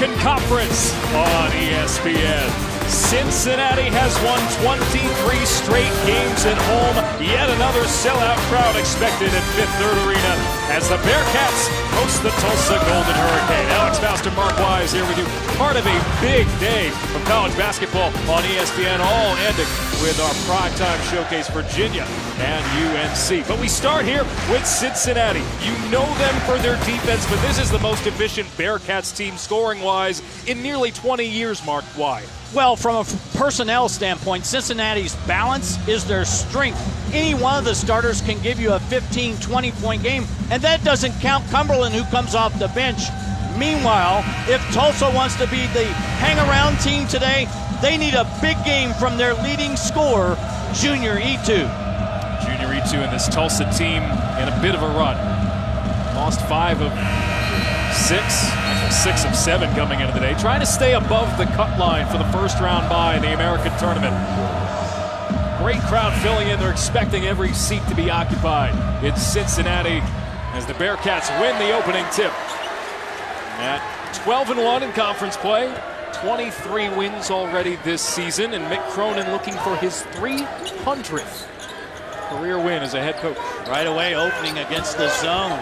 American Conference on ESPN. Cincinnati has won 23 straight games at home. Yet another sellout crowd expected at Fifth Third Arena as the Bearcats host the Tulsa Golden Hurricane. Alex Faust and Mark Wise here with you. Part of a big day from college basketball on ESPN, all ending with our primetime showcase, Virginia and UNC. But we start here with Cincinnati. You know them for their defense, but this is the most efficient Bearcats team scoring-wise in nearly 20 years, Mark. Why? Well, from a personnel standpoint, Cincinnati's balance is their strength. Any one of the starters can give you a 15, 20-point game, and that doesn't count Cumberland, who comes off the bench. Meanwhile, if Tulsa wants to be the hang-around team today, they need a big game from their leading scorer, Junior Itu. Junior Itu and this Tulsa team in a bit of a run. Lost 5 of 6 of 7 coming into the day, trying to stay above the cut line for the first round bye in the American tournament. Great crowd filling in. They're expecting every seat to be occupied in Cincinnati as the Bearcats win the opening tip. At 12-1 in conference play, 23 wins already this season, and Mick Cronin looking for his 300th career win as a head coach. Right away, opening against the zone.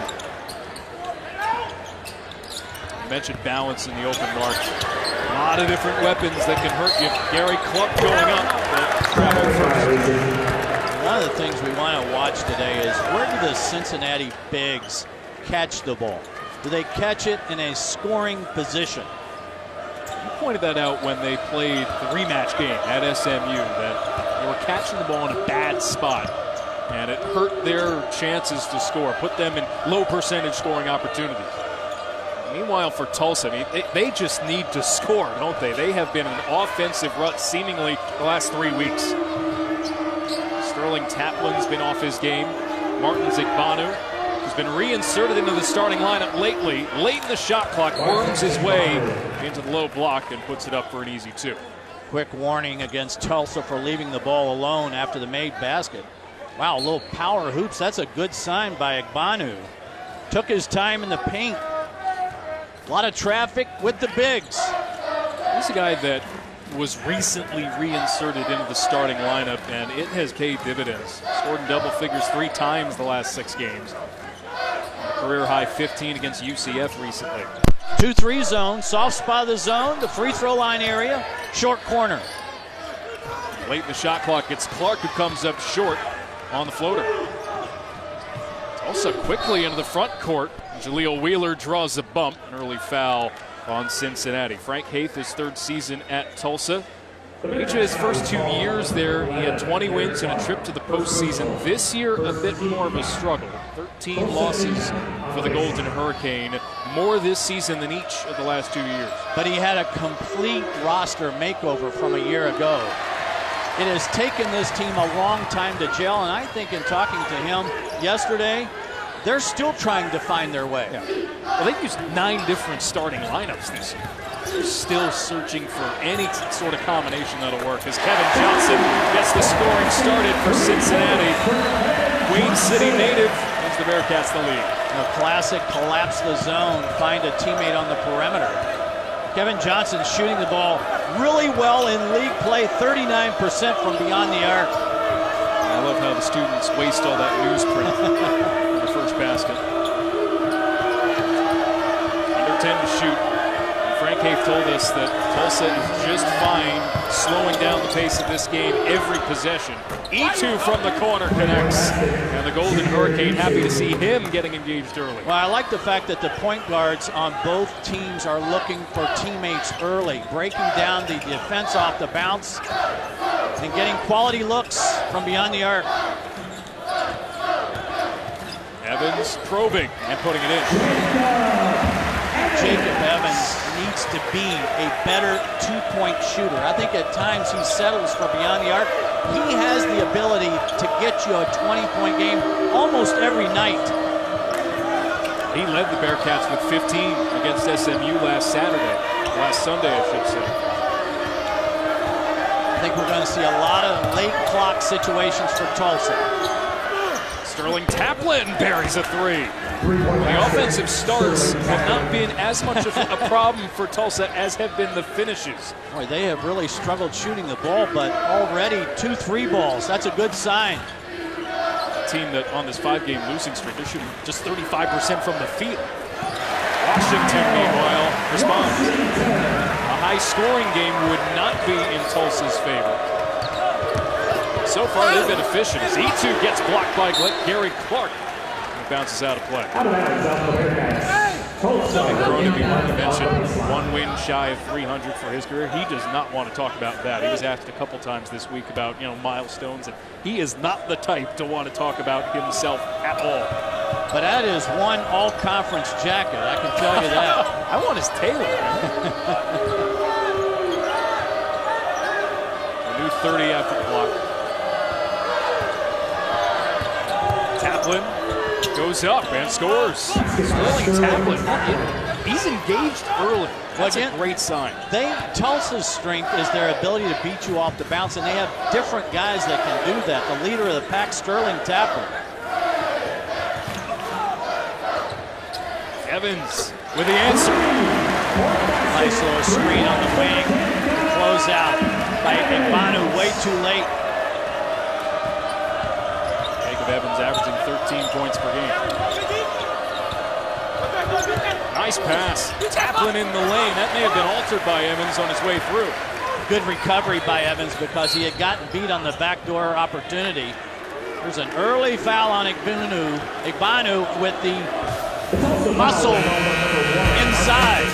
Mentioned balance in the open, Mark. A lot of different weapons that can hurt you. Gary Cluck going up. One of the things we want to watch today is where do the Cincinnati bigs catch the ball? Do they catch it in a scoring position? You pointed that out when they played the rematch game at SMU, that they were catching the ball in a bad spot, and it hurt their chances to score, put them in low percentage scoring opportunities. Meanwhile, for Tulsa, I mean, they just need to score, don't they? They have been in an offensive rut seemingly the last 3 weeks. Sterling Taplin's been off his game. Martin Zigbanu has been reinserted into the starting lineup lately. Late in the shot clock, worms his way into the low block and puts it up for an easy 2. Quick warning against Tulsa for leaving the ball alone after the made basket. Wow, a little power hoops. That's a good sign by Igbanu. Took his time in the paint. A lot of traffic with the bigs. He's a guy that was recently reinserted into the starting lineup, and it has paid dividends. Scored in double figures 3 times the last 6 games. A career high 15 against UCF recently. 2-3 zone, soft spot of the zone, the free throw line area, short corner. Late in the shot clock, it's Clark who comes up short on the floater. Also quickly into the front court. Jaleel Wheeler draws a bump, an early foul on Cincinnati. Frank Haith, his 3rd season at Tulsa. Each of his first 2 years there, he had 20 wins and a trip to the postseason. This year, a bit more of a struggle. 13 losses for the Golden Hurricane, more this season than each of the last 2 years. But he had a complete roster makeover from a year ago. It has taken this team a long time to gel, and I think in talking to him yesterday, they're still trying to find their way. Yeah. Well, they've used 9 different starting lineups this year. They're still searching for any sort of combination that'll work as Kevin Johnson gets the scoring started for Cincinnati. Queen City native gives the Bearcats the lead. A classic collapse the zone, find a teammate on the perimeter. Kevin Johnson shooting the ball really well in league play, 39% from beyond the arc. I love how the students waste all that newsprint. First basket. Under 10 to shoot. And Frank Haith told us that Tulsa is just fine slowing down the pace of this game every possession. Itu from the corner connects. And the Golden Hurricane happy to see him getting engaged early. Well, I like the fact that the point guards on both teams are looking for teammates early, breaking down the defense off the bounce and getting quality looks from beyond the arc. Evans probing and putting it in. Jacob Evans needs to be a better 2-point shooter. I think at times he settles for beyond the arc. He has the ability to get you a 20-point game almost every night. He led the Bearcats with 15 against SMU last Sunday, I should say. I think we're going to see a lot of late clock situations for Tulsa. Sterling Taplin buries a three. The offensive starts have not been as much of a problem for Tulsa as have been the finishes. Boy, they have really struggled shooting the ball, but already 2 3 balls. That's a good sign. A team that on this 5-game losing streak, they're shooting just 35% from the field. Washington, meanwhile, responds. A high-scoring game would not be in Tulsa's favor. So far, they've been efficient. As E2 gets blocked by Gary Clark. He bounces out of play. Cronin, you mentioned, 1 win shy of 300 for his career. He does not want to talk about that. He was asked a couple times this week about, milestones, and he is not the type to want to talk about himself at all. But that is one all-conference jacket, I can tell you that. I want his tailor. A new 30 after the block. Taplin goes up and scores. Sterling Taplin, he's engaged early. That's a great sign. Tulsa's strength is their ability to beat you off the bounce, and they have different guys that can do that. The leader of the pack, Sterling Taplin. Evans with the answer. Nice little screen on the wing. Close out by Igbanu way too late. Evans averaging 13 points per game. Nice pass. Taplin in the lane. That may have been altered by Evans on his way through. Good recovery by Evans because he had gotten beat on the backdoor opportunity. There's an early foul on Igbanu. Igbanu with the muscle inside.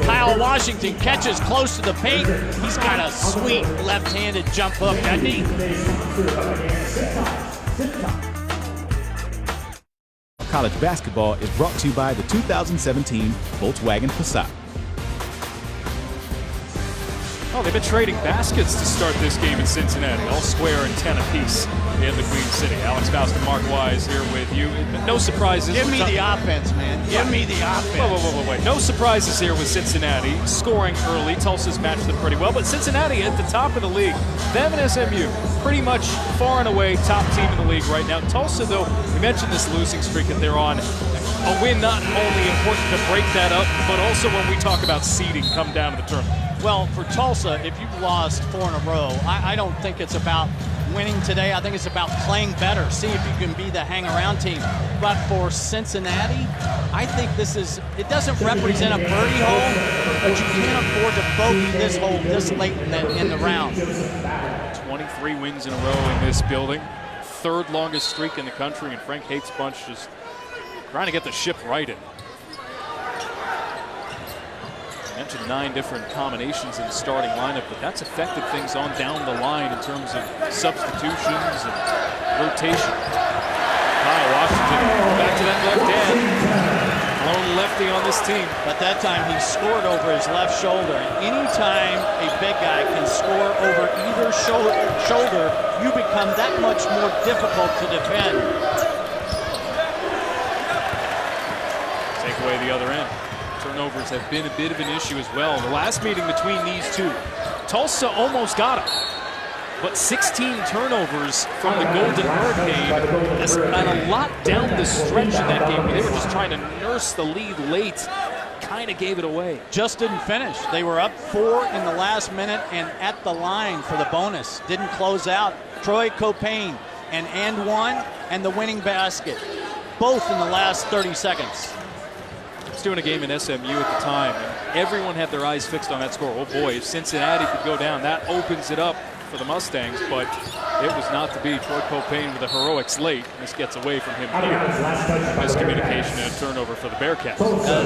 Kyle Washington catches close to the paint. He's got a sweet left-handed jump hook, doesn't he? College basketball is brought to you by the 2017 Volkswagen Passat. Oh, they've been trading baskets to start this game in Cincinnati, all square and 10 apiece in the Queen City. Alex Faust and Mark Wise here with you. No surprises. Give me the offense, man. Give me the offense. Wait. No surprises here with Cincinnati scoring early. Tulsa's matched them pretty well, but Cincinnati at the top of the league. Them and SMU pretty much far and away top team in the league right now. Tulsa, though, we mentioned this losing streak that they're on. A win not only important to break that up, but also when we talk about seeding come down to the tournament. Well, for Tulsa, if you've lost 4 in a row, I don't think it's about winning today. I think it's about playing better, see if you can be the hang-around team. But for Cincinnati, I think it doesn't represent a birdie hole, but you can't afford to bogey this hole this late in the round. 23 wins in a row in this building. 3rd longest streak in the country, and Frank Hate's bunch just trying to get the ship righted. I mentioned 9 different combinations in the starting lineup, but that's affected things on down the line in terms of substitutions and rotation. Kyle Washington back to that left hand. Lone lefty on this team. But that time he scored over his left shoulder. And anytime a big guy can score over either shoulder, you become that much more difficult to defend. Take away the other end. Turnovers have been a bit of an issue as well. The last meeting between these two, Tulsa almost got it, but 16 turnovers from the Golden Hurricane. That's a lot down the stretch in that game where they were just trying to nurse the lead late. Kind of gave it away. Just didn't finish. They were up 4 in the last minute and at the line for the bonus. Didn't close out. Troy Copain and one and the winning basket. Both in the last 30 seconds. Doing a game in SMU at the time, and everyone had their eyes fixed on that score. Oh boy, if Cincinnati could go down, that opens it up for the Mustangs, but it was not to be. Troy Copain with a heroics late. This gets away from him here. Miscommunication and a turnover for the Bearcats.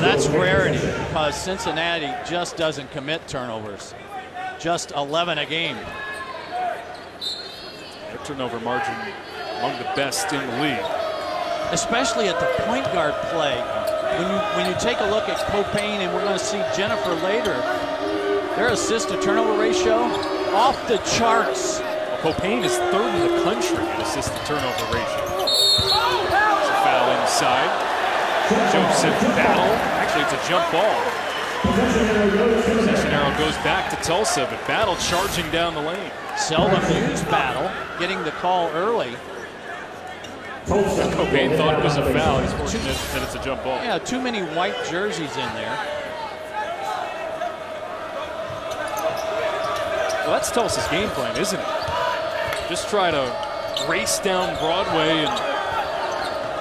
That's rarity because Cincinnati just doesn't commit turnovers. Just 11 a game. Their turnover margin among the best in the league. Especially at the point guard play. When you take a look at Copain, and we're going to see Jennifer later, their assist-to-turnover ratio off the charts. Well, Copain is 3rd in the country in assist-to-turnover ratio. It's a foul inside. Joseph Battle. Actually, it's a jump ball. Possession arrow goes back to Tulsa, but Battle charging down the lane. Seldom used Battle, getting the call early. Copain thought it was a foul. He's fortunate that it's a jump ball. Yeah, too many white jerseys in there. Well, that's Tulsa's game plan, isn't it? Just try to race down Broadway and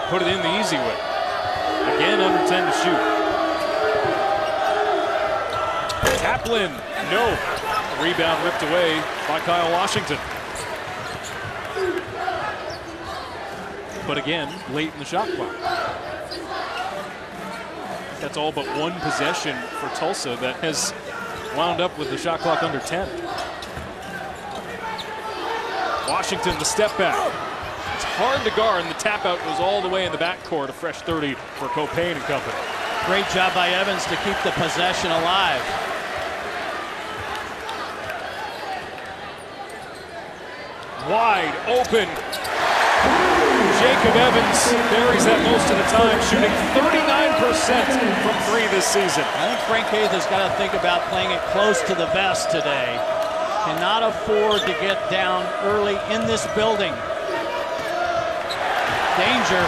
put it in the easy way. Again, under 10 to shoot. Kaplan, no. Rebound ripped away by Kyle Washington. But again, late in the shot clock. That's all but one possession for Tulsa that has wound up with the shot clock under 10. Washington, the step back. It's hard to guard, and the tap out goes all the way in the backcourt. A fresh 30 for Copain and company. Great job by Evans to keep the possession alive. Wide open. Jacob Evans buries that most of the time, shooting 39% from three this season. I think Frank Haith has got to think about playing it close to the vest today. Cannot afford to get down early in this building. Danger.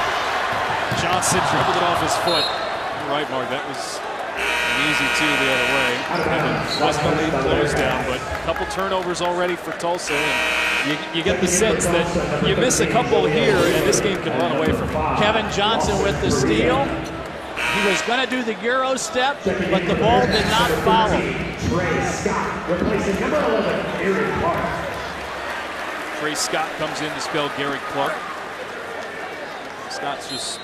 Johnson dribbled it off his foot. You're right, Mark. That was an easy two the other way. Evans wasn't a lead close down, but a couple turnovers already for Tulsa. And you get the sense that you miss a couple here, and this game can run away from you. Kevin Johnson with the steal. He was going to do the Euro step, but the ball did not follow. Trey Scott comes in to spell Gary Clark. Scott's just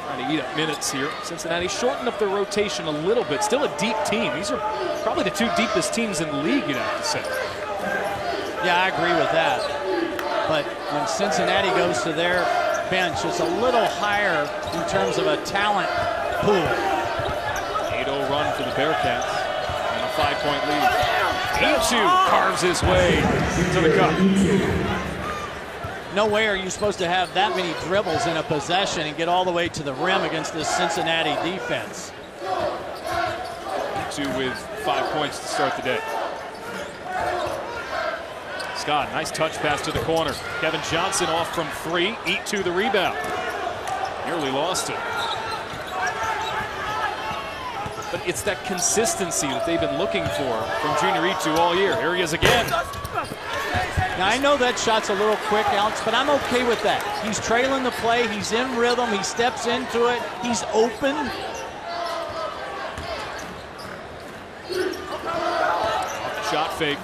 trying to eat up minutes here. Cincinnati shortened up their rotation a little bit. Still a deep team. These are probably the two deepest teams in the league, you'd have to say. Yeah, I agree with that. But when Cincinnati goes to their bench, it's a little higher in terms of a talent pool. 8-0 run for the Bearcats and a 5-point lead. Ichu carves his way to the cup. No way are you supposed to have that many dribbles in a possession and get all the way to the rim against this Cincinnati defense. Ichu with 5 points to start the day. Scott, nice touch pass to the corner. Kevin Johnson off from three. Ichu the rebound. Nearly lost it. But it's that consistency that they've been looking for from Junior Ichu all year. Here he is again. Now, I know that shot's a little quick, Alex, but I'm okay with that. He's trailing the play. He's in rhythm. He steps into it. He's open. Shot fake.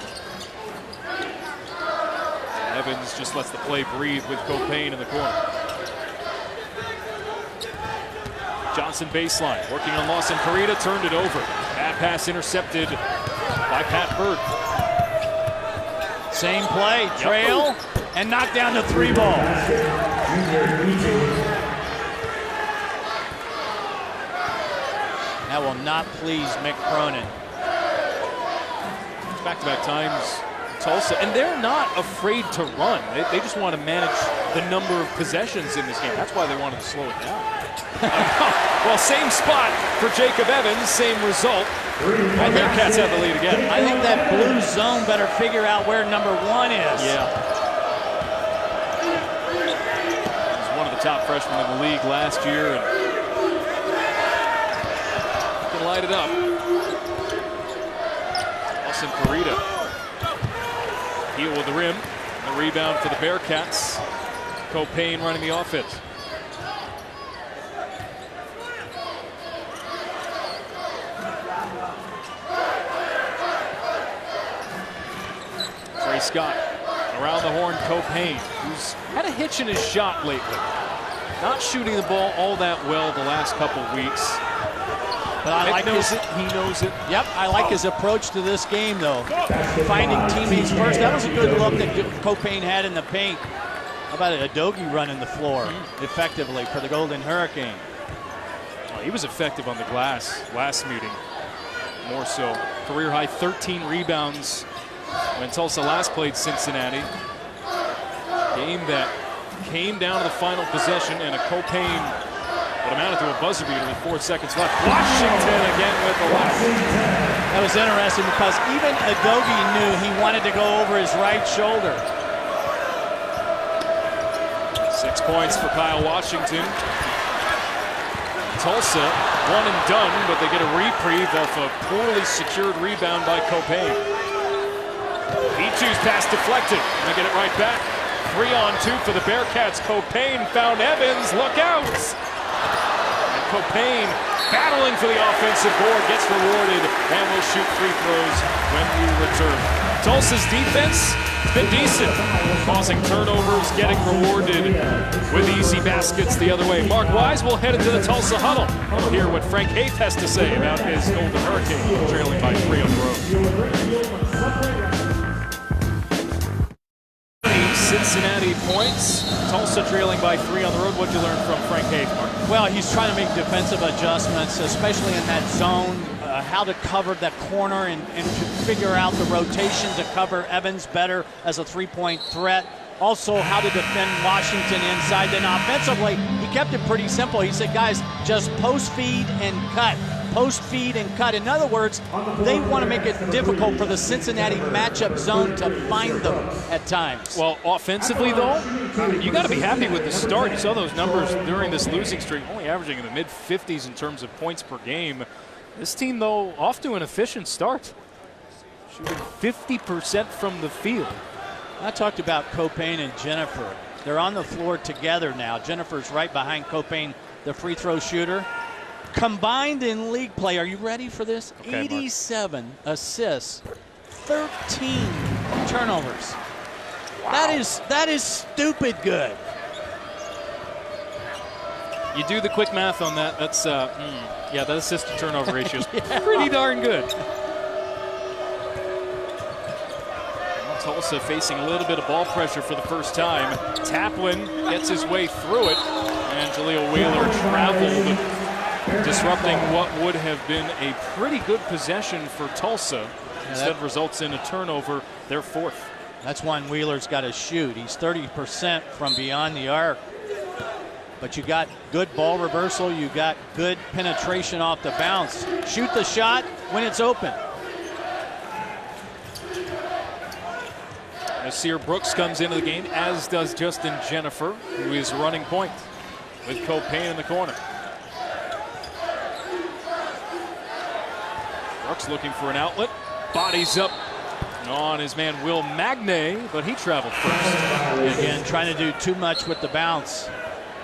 Evans just lets the play breathe with Copain in the corner. Johnson baseline, working on Lawson Carita, turned it over. Bad pass intercepted by Pat Bird. Same play, trail, and knock down the three ball. That will not please Mick Cronin. Back-to-back times, Tulsa, and they're not afraid to run. They just want to manage the number of possessions in this game. That's why they wanted to slow it down. Well, same spot for Jacob Evans, same result. And Bearcats have the lead again. I think that blue zone better figure out where number one is. Yeah. He's one of the top freshmen in the league last year, and he can light it up. Lawson Carita. Heel with the rim. The rebound for the Bearcats. Copain running the offense. Trey Scott around the horn. Copain, who's had a hitch in his shot lately. Not shooting the ball all that well the last couple weeks. But I like knows it. He knows it. Yep, I like his approach to this game, though. Finding teammates first. That was a good look that Copain had in the paint. How about a Dogie running the floor effectively for the Golden Hurricane? Oh, he was effective on the glass last meeting. More so. Career high 13 rebounds when Tulsa last played Cincinnati. Game that came down to the final possession, and a Copain what amounted to a buzzer beater with 4 seconds left. Washington again with the left. That was interesting because even Adobe knew he wanted to go over his right shoulder. 6 points for Kyle Washington. Tulsa, one and done, but they get a reprieve off a poorly secured rebound by Copain. E2's pass deflected, and they get it right back. 3-on-2 for the Bearcats. Copain found Evans, look out! And Copain, battling for the offensive board, gets rewarded and will shoot free throws when we return. Tulsa's defense has been decent, causing turnovers, getting rewarded with easy baskets the other way. Mark Wise will head into the Tulsa huddle. We'll hear what Frank Haith has to say about his Golden Hurricane, trailing by 3 on the road. Cincinnati points. Tulsa trailing by 3 on the road. What'd you learn from Frank Haith, Mark? Well, he's trying to make defensive adjustments, especially in that zone, how to cover that corner and to figure out the rotation to cover Evans better as a three-point threat. Also, how to defend Washington inside. Then offensively, he kept it pretty simple. He said, guys, just post feed and cut. Post feed and cut. In other words, they want to make it difficult for the Cincinnati matchup zone to find them at times. Well, offensively, though, you got to be happy with the start. You saw those numbers during this losing streak, only averaging in the mid-50s in terms of points per game. This team, though, off to an efficient start. Shooting 50% from the field. I talked about Copain and Jennifer. They're on the floor together now. Jennifer's right behind Copain, the free throw shooter. Combined in league play, are you ready for this? Okay, 87 assists, 13 turnovers. Wow. That is stupid good. You do the quick math on that. That's yeah, that assist to turnover ratio is pretty darn good. Tulsa facing a little bit of ball pressure for the first time. Taplin gets his way through it, and Jaleel Wheeler traveled, disrupting what would have been a pretty good possession for Tulsa. Instead results in a turnover, their 4th. That's one Wheeler's got to shoot. He's 30% from beyond the arc. But you got good ball reversal. You got good penetration off the bounce. Shoot the shot when it's open. Nasir Brooks comes into the game, as does Justin Jennifer, who is running point with Copain in the corner. Brooks looking for an outlet. Bodies up on his man Will Magne, but he traveled first. Again, trying to do too much with the bounce.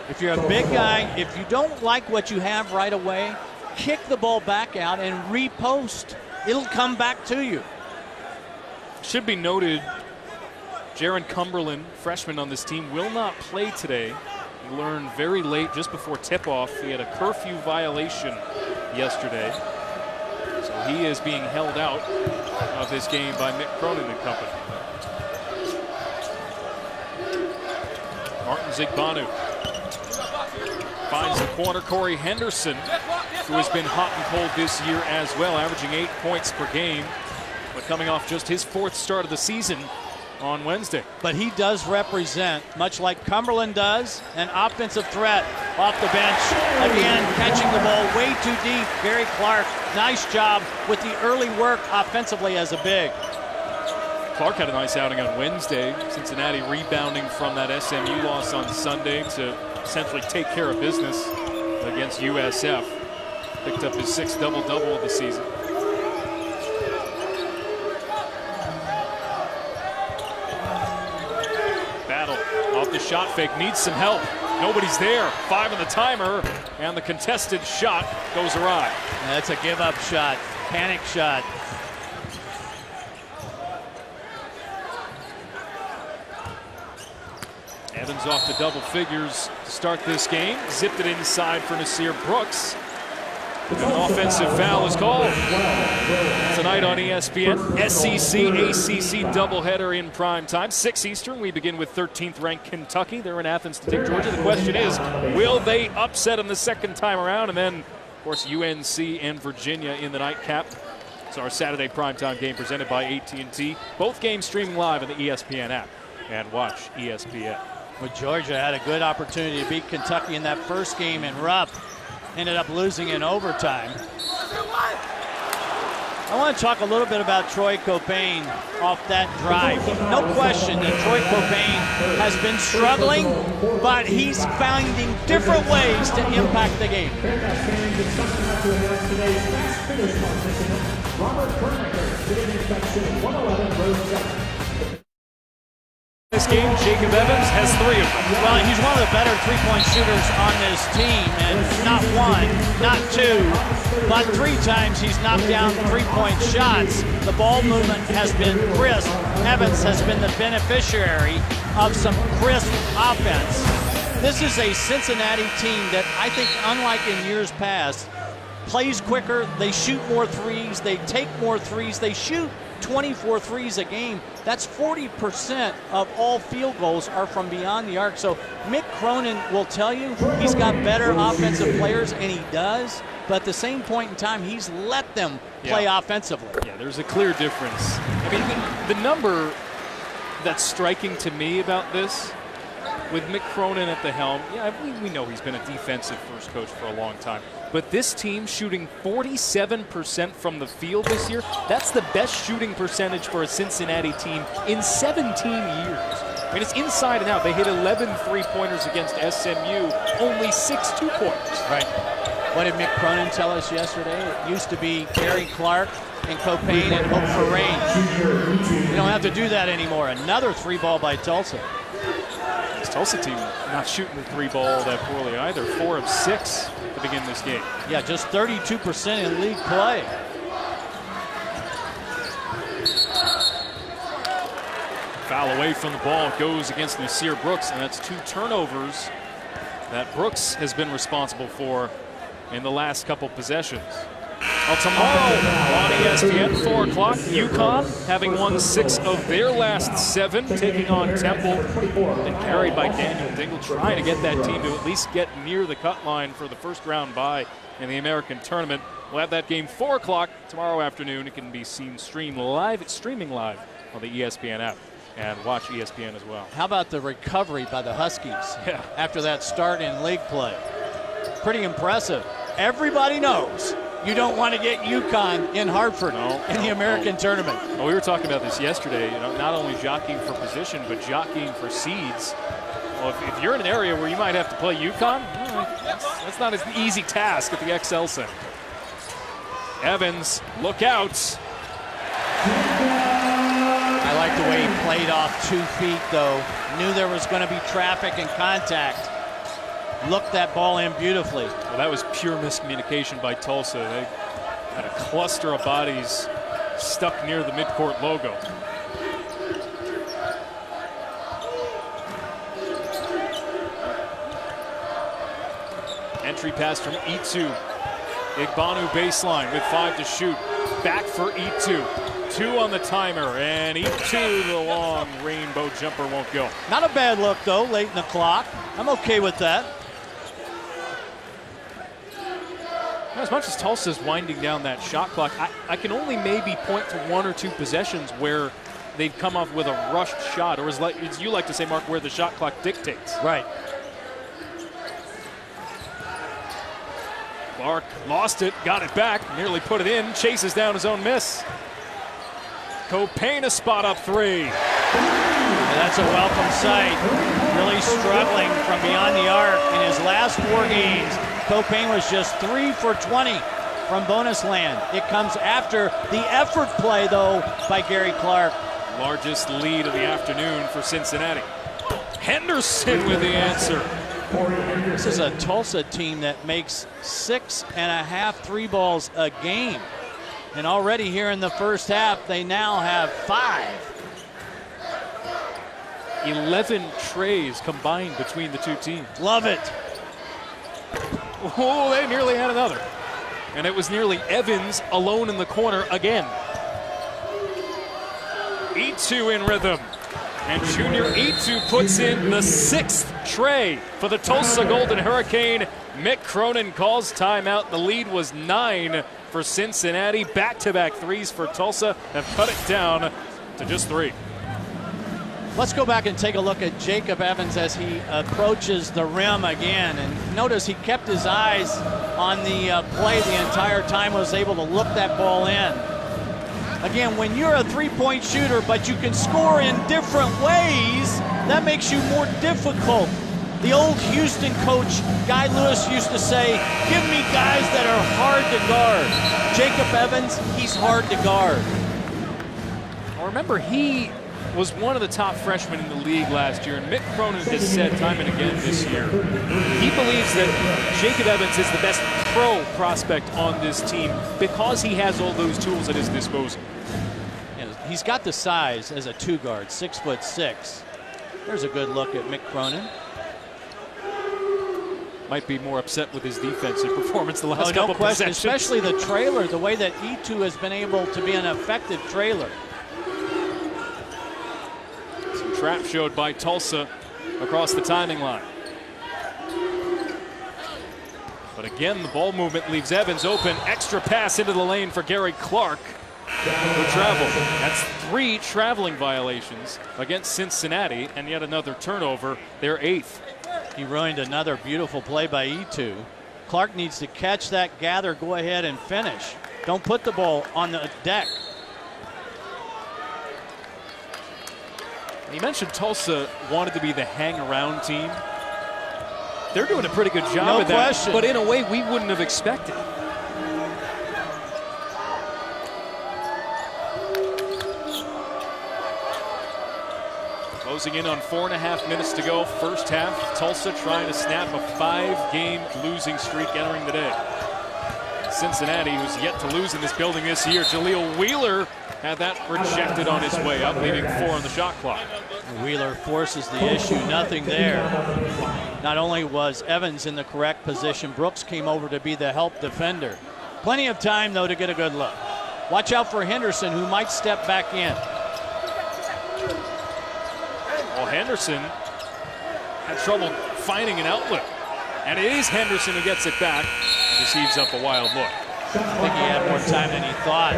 If you're a big guy, if you don't like what you have right away, kick the ball back out and repost. It'll come back to you. Should be noted, Jaron Cumberland, freshman on this team, will not play today. He learned very late, just before tip-off. He had a curfew violation yesterday. So he is being held out of this game by Mick Cronin and company. Martin Zigbanu finds the corner. Corey Henderson, who has been hot and cold this year as well, averaging 8 points per game, but coming off just his 4th start of the season on Wednesday. But he does represent, much like Cumberland does, an offensive threat off the bench. Again, catching the ball way too deep. Gary Clark, nice job with the early work offensively as a big. Clark had a nice outing on Wednesday. Cincinnati rebounding from that SMU loss on Sunday to essentially take care of business against USF. Picked up his 6th double-double of the season. Battle off the shot fake, needs some help. Nobody's there. 5 on the timer, and the contested shot goes awry. That's a give-up shot, panic shot. Evans off to double figures to start this game. Zipped it inside for Nasir Brooks. An offensive foul is called tonight on ESPN. SEC-ACC doubleheader in prime time. 6 Eastern. We begin with 13th ranked Kentucky. They're in Athens to take Georgia. The question is, will they upset them the second time around? And then, of course, UNC and Virginia in the nightcap. It's our Saturday primetime game presented by AT&T. Both games streaming live on the ESPN app. And watch ESPN. Well, Georgia had a good opportunity to beat Kentucky in that first game in Rupp. Ended up losing in overtime. I want to talk a little bit about Troy Copain off that drive. No question that Troy Copain has been struggling, but he's finding different ways to impact the game. This game, Jacob Evans has 3 of them. Well, he's one of the better three-point shooters on this team, and not 1, not 2, but 3 times he's knocked down three-point shots. The ball movement has been crisp. Evans has been the beneficiary of some crisp offense. This is a Cincinnati team that I think, unlike in years past, plays quicker, they shoot more threes, they take more threes, they shoot 24 threes a game. That's 40% of all field goals are from beyond the arc. So Mick Cronin will tell you he's got better offensive players, and he does, but at the same point in time, he's let them play offensively. Yeah, there's a clear difference. I mean, the number that's striking to me about this, with Mick Cronin at the helm, we know he's been a defensive first coach for a long time. But this team shooting 47% from the field this year, that's the best shooting percentage for a Cincinnati team in 17 years. I mean, it's inside and out. They hit 11 three-pointers against SMU, only 6 two-pointers. Right. What did Mick Cronin tell us yesterday? It used to be Gary Clark and Copain and hope for range. You don't have to do that anymore. Another 3-ball by Tulsa. This Tulsa team not shooting the 3-ball that poorly either. 4 of 6 to begin this game. Yeah, just 32% in league play. Foul away from the ball goes against Nasir Brooks, and that's 2 turnovers that Brooks has been responsible for in the last couple possessions. Well, tomorrow on ESPN, 4 o'clock, UConn having won 6 of their last 7, taking on Temple, and carried by Daniel Dingle, trying to get that team to at least get near the cut line for the first round bye in the American tournament. We'll have that game 4 o'clock tomorrow afternoon. It can be seen streaming live on the ESPN app, and watch ESPN as well. How about the recovery by the Huskies after that start in league play? Pretty impressive. Everybody knows you don't want to get UConn in Hartford in the American tournament. Well, we were talking about this yesterday. Not only jockeying for position, but jockeying for seeds. Well, if you're in an area where you might have to play UConn, that's not an easy task at the XL Center. Evans, look out. I like the way he played off 2 feet, though. Knew there was going to be traffic and contact. Looked that ball in beautifully. Well, that was pure miscommunication by Tulsa. They had a cluster of bodies stuck near the midcourt logo. Entry pass from Itu. Igbanu baseline with 5 to shoot. Back for Itu. 2 on the timer, and Itu, the long rainbow jumper won't go. Not a bad look, though, late in the clock. I'm okay with that. As much as Tulsa's winding down that shot clock, I can only maybe point to 1 or 2 possessions where they've come off with a rushed shot, or as you like to say, Mark, where the shot clock dictates. Right. Clark lost it, got it back, nearly put it in, chases down his own miss. Copain a spot up 3. That's a welcome sight. Really struggling from beyond the arc in his last 4 games. Copain was just 3 for 20 from bonus land. It comes after the effort play, though, by Gary Clark. Largest lead of the afternoon for Cincinnati. Henderson with the answer. This is a Tulsa team that makes 6.5 3-balls a game. And already here in the first half, they now have 5. 11 trays combined between the 2 teams. Love it. Oh, they nearly had another. And it was nearly Evans alone in the corner again. Itu in rhythm. And Junior Itu puts in the 6th tray for the Tulsa Golden Hurricane. Mick Cronin calls timeout. The lead was 9 for Cincinnati. Back-to-back threes for Tulsa have cut it down to just 3. Let's go back and take a look at Jacob Evans as he approaches the rim again. And notice he kept his eyes on the play the entire time, was able to look that ball in. Again, when you're a three-point shooter, but you can score in different ways, that makes you more difficult. The old Houston coach, Guy Lewis, used to say, give me guys that are hard to guard. Jacob Evans, he's hard to guard. Well, remember, he was one of the top freshmen in the league last year, and Mick Cronin has said time and again this year, he believes that Jacob Evans is the best pro prospect on this team because he has all those tools at his disposal. And he's got the size as a two guard, 6'6". There's a good look at Mick Cronin. Might be more upset with his defensive performance the last couple no question, possessions. especially the trailer, the way that E2 has been able to be an effective trailer. Some trap showed by Tulsa across the timing line. But again, the ball movement leaves Evans open. Extra pass into the lane for Gary Clark, who traveled. That's 3 traveling violations against Cincinnati, and yet another turnover, their 8th. He ruined another beautiful play by E2. Clark needs to catch that, gather, go ahead and finish. Don't put the ball on the deck. You mentioned Tulsa wanted to be the hang-around team. They're doing a pretty good job of that, question. but in a way we wouldn't have expected. Closing in on 4.5 minutes to go, first half. Tulsa trying to snap a 5-game losing streak entering the day. Cincinnati, who's yet to lose in this building this year. Jaleel Wheeler had that rejected on his way up, leaving 4 on the shot clock. Wheeler forces the issue, nothing there. Not only was Evans in the correct position, Brooks came over to be the help defender. Plenty of time, though, to get a good look. Watch out for Henderson, who might step back in. Well, Henderson had trouble finding an outlet. And it is Henderson who gets it back. Receives up a wild look. I think he had more time than he thought.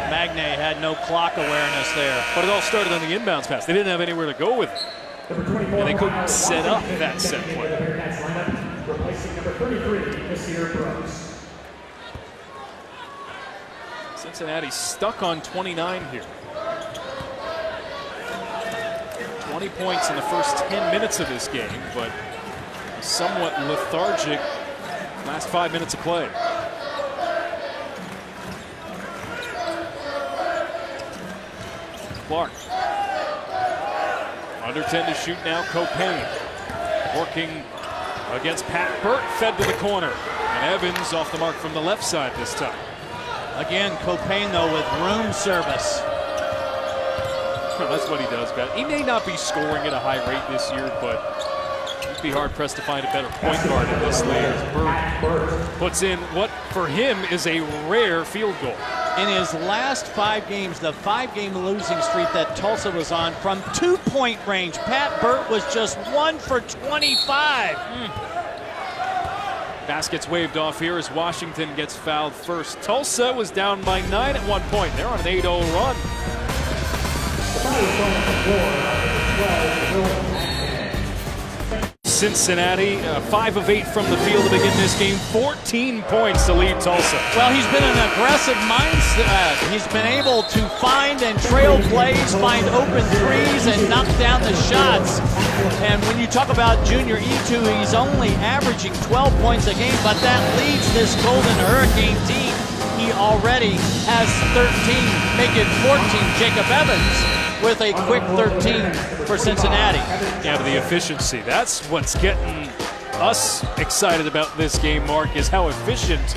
Magne had no clock awareness there. But it all started on the inbounds pass. They didn't have anywhere to go with it. And they couldn't set up that set play. Cincinnati stuck on 29 here. 20 points in the first 10 minutes of this game, but somewhat lethargic last 5 minutes of play. Clark. Under 10 to shoot now, Copain. Working against Pat Burt, fed to the corner. And Evans off the mark from the left side this time. Again, Copain, though, with room service. Well, that's what he does, Pat. He may not be scoring at a high rate this year, but you'd be hard-pressed to find a better point guard in this league. As Burt puts in what, for him, is a rare field goal. In his last 5 games, the 5-game losing streak that Tulsa was on, from 2-point range, Pat Burt was just 1 for 25. Basket's waved off here as Washington gets fouled first. Tulsa was down by 9 at one point. They're on an 8-0 run. Cincinnati, 5 of 8 from the field to begin this game. 14 points to lead Tulsa. Well, he's been an aggressive mindset. He's been able to find and trail plays, find open threes, and knock down the shots. And when you talk about junior E2, he's only averaging 12 points a game, but that leads this Golden Hurricane team. He already has 13, make it 14. Jacob Evans with a quick 13 for Cincinnati. Yeah, but the efficiency, that's what's getting us excited about this game, Mark, is how efficient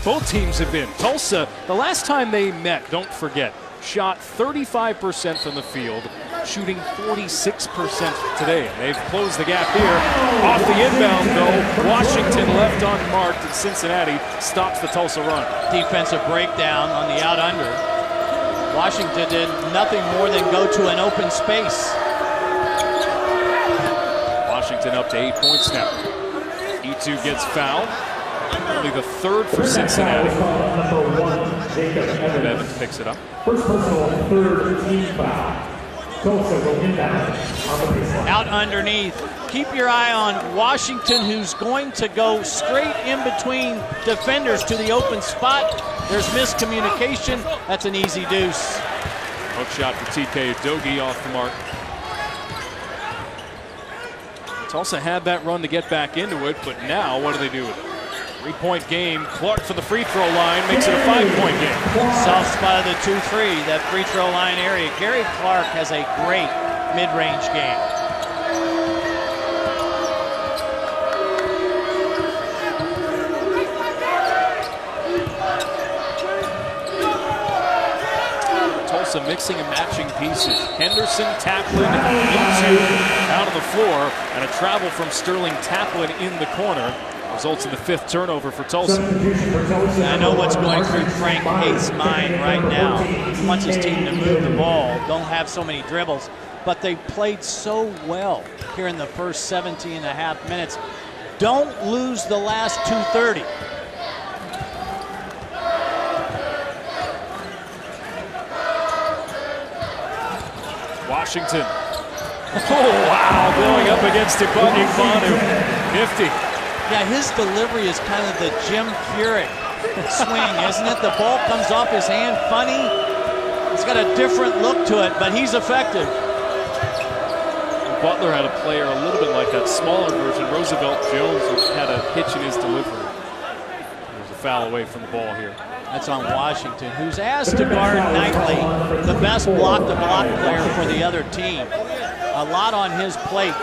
both teams have been. Tulsa, the last time they met, don't forget, shot 35% from the field, shooting 46% today. And they've closed the gap here. Off the inbound, though, Washington left unmarked, and Cincinnati stops the Tulsa run. Defensive breakdown on the out under. Washington did nothing more than go to an open space. Washington up to 8 points now. E2 gets fouled. Only the 3rd for Cincinnati. Evans picks it up. First personal, 3rd team foul. Out underneath. Keep your eye on Washington, who's going to go straight in between defenders to the open spot. There's miscommunication. That's an easy deuce. Hook shot for TK Udogie off the mark. Tulsa had that run to get back into it, but now what do they do with it? 3-point game. Clark for the free throw line makes it a 5-point game. Soft spot of the 2-3, that free throw line area. Gary Clark has a great mid-range game. Tulsa mixing and matching pieces. Henderson, Taplin out on the floor, and a travel from Sterling Taplin in the corner. Results in the 5th turnover for Tulsa. I know what's going through Frank Haith's mind right now. He wants his team to move the ball, don't have so many dribbles, but they played so well here in the first 17.5 minutes. Don't lose the last 2:30. Washington. Oh, wow, going up against Igbanu. Nifty. Yeah, his delivery is kind of the Jim Furyk swing, isn't it? The ball comes off his hand funny. It's got a different look to it, but he's effective. Butler had a player a little bit like that, smaller version. Roosevelt Jones had a hitch in his delivery. There's a foul away from the ball here. That's on Washington, who's asked to guard Knightley, the best block-to-block player for the other team. A lot on his plate.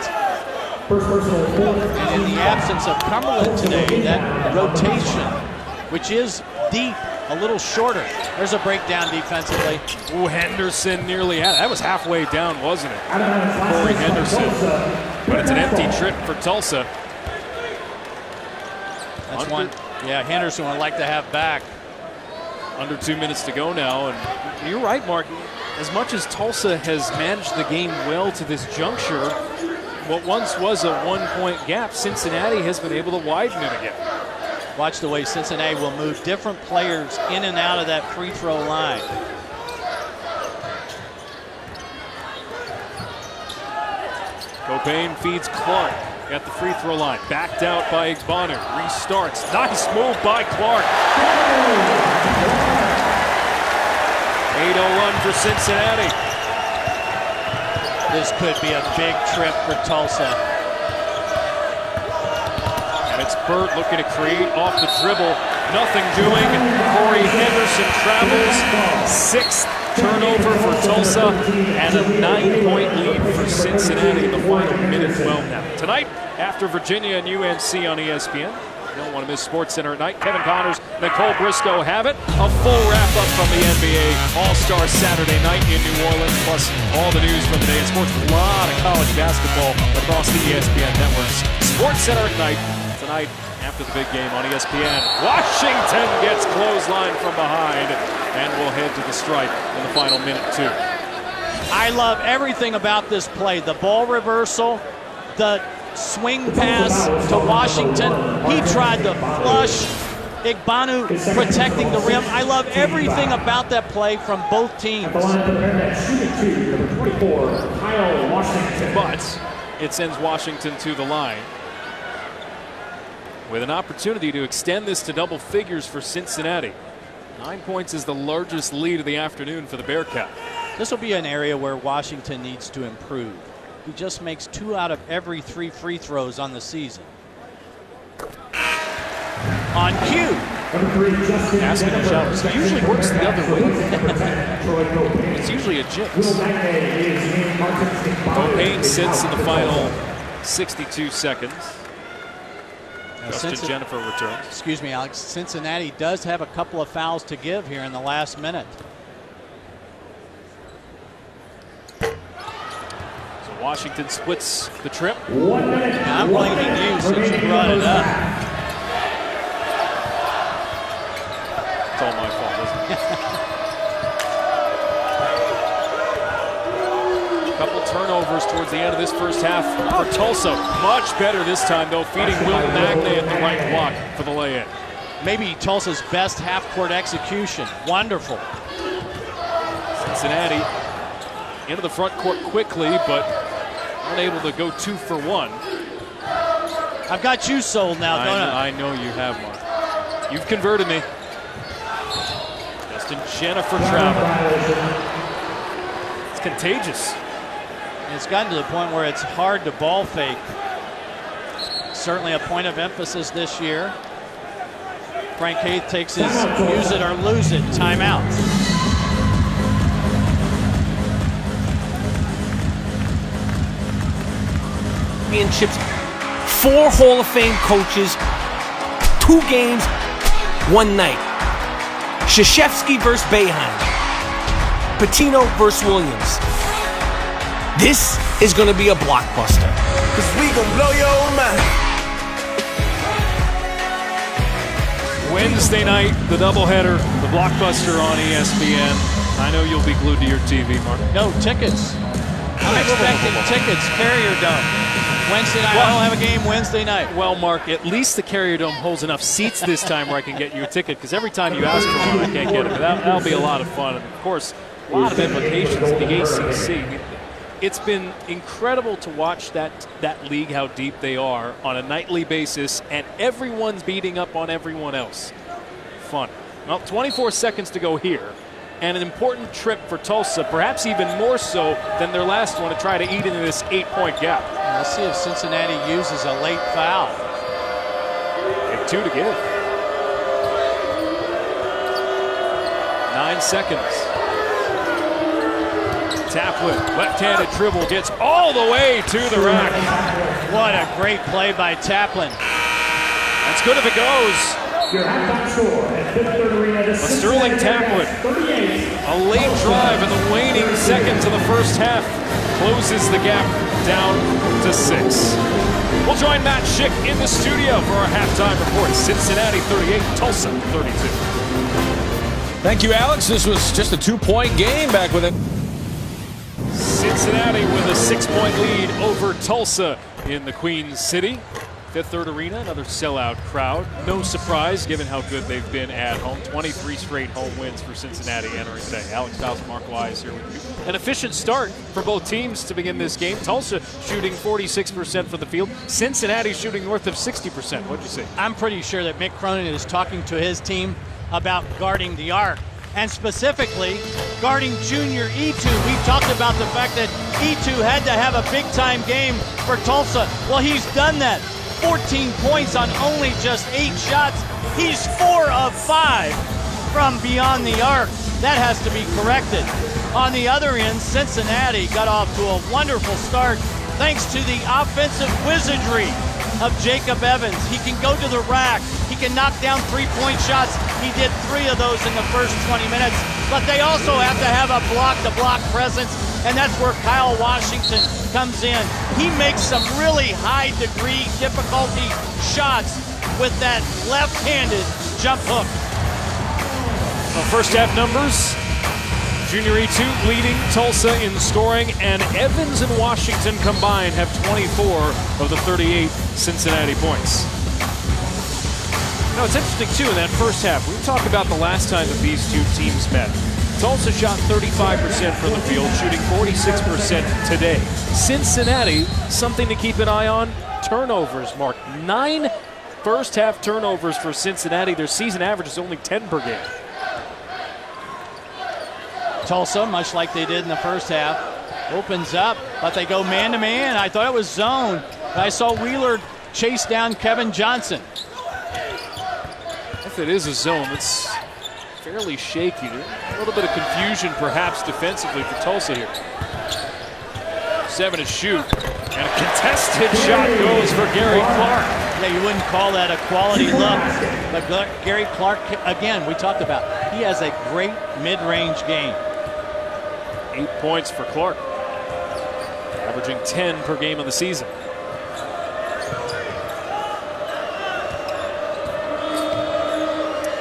And in the absence of Cumberland today, that rotation, which is deep, a little shorter. There's a breakdown defensively. Ooh, Henderson nearly had it. That was halfway down, wasn't it? Corey Henderson. But it's an empty trip for Tulsa. That's one. Yeah, Henderson would like to have back. Under 2 minutes to go now. And you're right, Mark. As much as Tulsa has managed the game well to this juncture, what once was a 1-point gap, Cincinnati has been able to widen it again. Watch the way Cincinnati will move different players in and out of that free throw line. Copain feeds Clark at the free throw line. Backed out by Igbanu. Restarts. Nice move by Clark. 8-0 run for Cincinnati. This could be a big trip for Tulsa. And it's Burt looking to create off the dribble. Nothing doing. Corey Henderson travels. 6th turnover for Tulsa and a 9-point lead for Cincinnati in the final minute 12 now. Tonight, after Virginia and UNC on ESPN. You don't want to miss Sports Center at night. Kevin Connors, Nicole Briscoe have it. A full wrap-up from the NBA All-Star Saturday night in New Orleans, plus all the news from the day in sports. A lot of college basketball across the ESPN networks. Sports Center at night tonight after the big game on ESPN. Washington gets clothesline from behind and will head to the stripe in the final minute 2. I love everything about this play. The ball reversal, the swing pass to Washington. He tried to flush. Igbanu protecting the rim. I love everything about that play from both teams. But it sends Washington to the line with an opportunity to extend this to double figures for Cincinnati. 9 points is the largest lead of the afternoon for the Bearcat. This will be an area where Washington needs to improve. He just makes 2 out of every 3 free throws on the season. On cue. Asking a shot. It usually works the other way. It's usually a jinx. Copain sits in the final 62 seconds. Justin Jennifer returns. Excuse me, Alex. Cincinnati does have a couple of fouls to give here in the last minute. Washington splits the trip. Now I'm blaming you since you brought it up. It's all my fault, isn't it? A couple turnovers towards the end of this first half for Tulsa. Much better this time, though, feeding Will Magnay at the right block for the lay-in. Maybe Tulsa's best half-court execution. Wonderful. Cincinnati into the front court quickly, but unable to go 2 for 1. I've got you sold now, don't I? I know you have, Mark. You've converted me. Justin Jennifer travel. It's contagious. It's gotten to the point where it's hard to ball fake. Certainly a point of emphasis this year. Frank Haith takes his use it or lose it timeout. Championships, 4 Hall of Fame coaches, 2 games, 1 night. Krzyzewski versus Boeheim. Patino versus Williams. This is going to be a blockbuster. 'Cause we gonna blow your mind. Wednesday night, the doubleheader, the blockbuster on ESPN. I know you'll be glued to your TV, Mark. No, tickets. I'm expecting tickets, Carrier Dome. Wednesday night, I don't have a game Wednesday night. Well, Mark, at least the Carrier Dome holds enough seats this time where I can get you a ticket, because every time you ask for one, I can't get it. But that'll be a lot of fun. And, of course, a lot of implications to the ACC. It's been incredible to watch that league, how deep they are on a nightly basis, and everyone's beating up on everyone else. Fun. Well, 24 seconds to go here, and an important trip for Tulsa, perhaps even more so than their last one, to try to eat into this 8-point gap. Let's see if Cincinnati uses a late foul. They have 2 to give. 9 seconds. Taplin, left-handed dribble, gets all the way to the rack. What a great play by Taplin. That's good if it goes. But Sterling Taplin, a late drive in the waning seconds of the first half, closes the gap down to 6. We'll join Matt Schick in the studio for our halftime report. Cincinnati 38, Tulsa 32. Thank you, Alex. This was just a 2-point game back with it. Cincinnati with a 6-point lead over Tulsa in the Queen City. Fifth Third Arena, another sellout crowd. No surprise given how good they've been at home. 23 straight home wins for Cincinnati entering today. Alex Fausto, Mark Wise here with you. An efficient start for both teams to begin this game. Tulsa shooting 46% from the field. Cincinnati shooting north of 60%. What'd you say? I'm pretty sure that Mick Cronin is talking to his team about guarding the arc, and specifically guarding junior E2. We've talked about the fact that E2 had to have a big-time game for Tulsa. Well, he's done that. 14 points on only just 8 shots. He's 4 of 5 from beyond the arc. That has to be corrected. On the other end, Cincinnati got off to a wonderful start thanks to the offensive wizardry of Jacob Evans. He can go to the rack. He can knock down 3-point shots. He did 3 of those in the first 20 minutes. But they also have to have a block-to-block presence, and that's where Kyle Washington comes in. He makes some really high-degree difficulty shots with that left-handed jump hook. Well, first half numbers. Junior E2 leading Tulsa in scoring, and Evans and Washington combined have 24 of the 38 Cincinnati points. Now, it's interesting, too, in that first half. We talked about the last time that these two teams met. Tulsa shot 35% from the field, shooting 46% today. Cincinnati, something to keep an eye on, turnovers, Mark. 9 first-half turnovers for Cincinnati. Their season average is only 10 per game. Tulsa, much like they did in the first half, opens up, but they go man-to-man. I thought it was zone, but I saw Wheeler chase down Kevin Johnson. If it is a zone, it's fairly shaky. A little bit of confusion, perhaps, defensively for Tulsa here. 7 to shoot, and a contested shot goes for Gary Clark. Yeah, you wouldn't call that a quality look, but Gary Clark, again, we talked about, he has a great mid-range game. 8 points for Clark, averaging 10 per game on the season.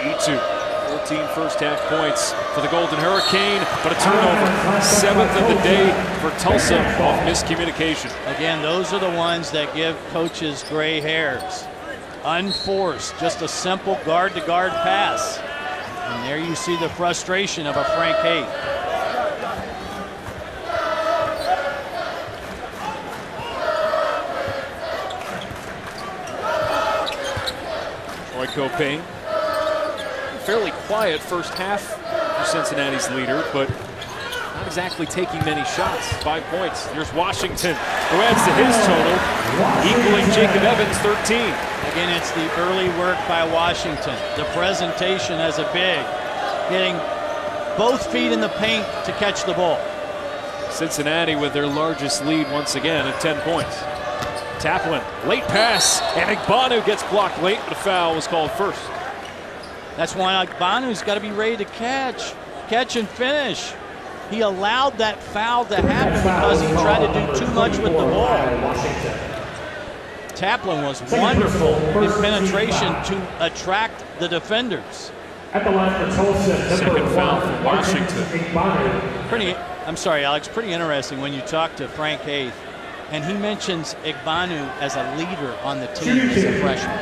E2, 14 first-half points for the Golden Hurricane, but a turnover. 7th of the day for Tulsa off miscommunication. Again, those are the ones that give coaches gray hairs. Unforced, just a simple guard-to-guard pass. And there you see the frustration of a Frank Haith. Copain. Fairly quiet first half for Cincinnati's leader, but not exactly taking many shots. 5 points. Here's Washington, who adds to his total, equaling Jacob Evans' 13. Again, it's the early work by Washington. The presentation as a big, getting both feet in the paint to catch the ball. Cincinnati with their largest lead once again at 10 points. Taplin, late pass, and Igbanu gets blocked late, but a foul was called first. That's why Igbanu's got to be ready to catch and finish. He allowed that foul to happen because he tried to do too much with the ball. Taplin was wonderful in penetration to attract the defenders. At the line for Tulsa, second foul for Washington. I'm sorry, Alex, pretty interesting when you talk to Frank Haith, and he mentions Igbanu as a leader on the team as a freshman.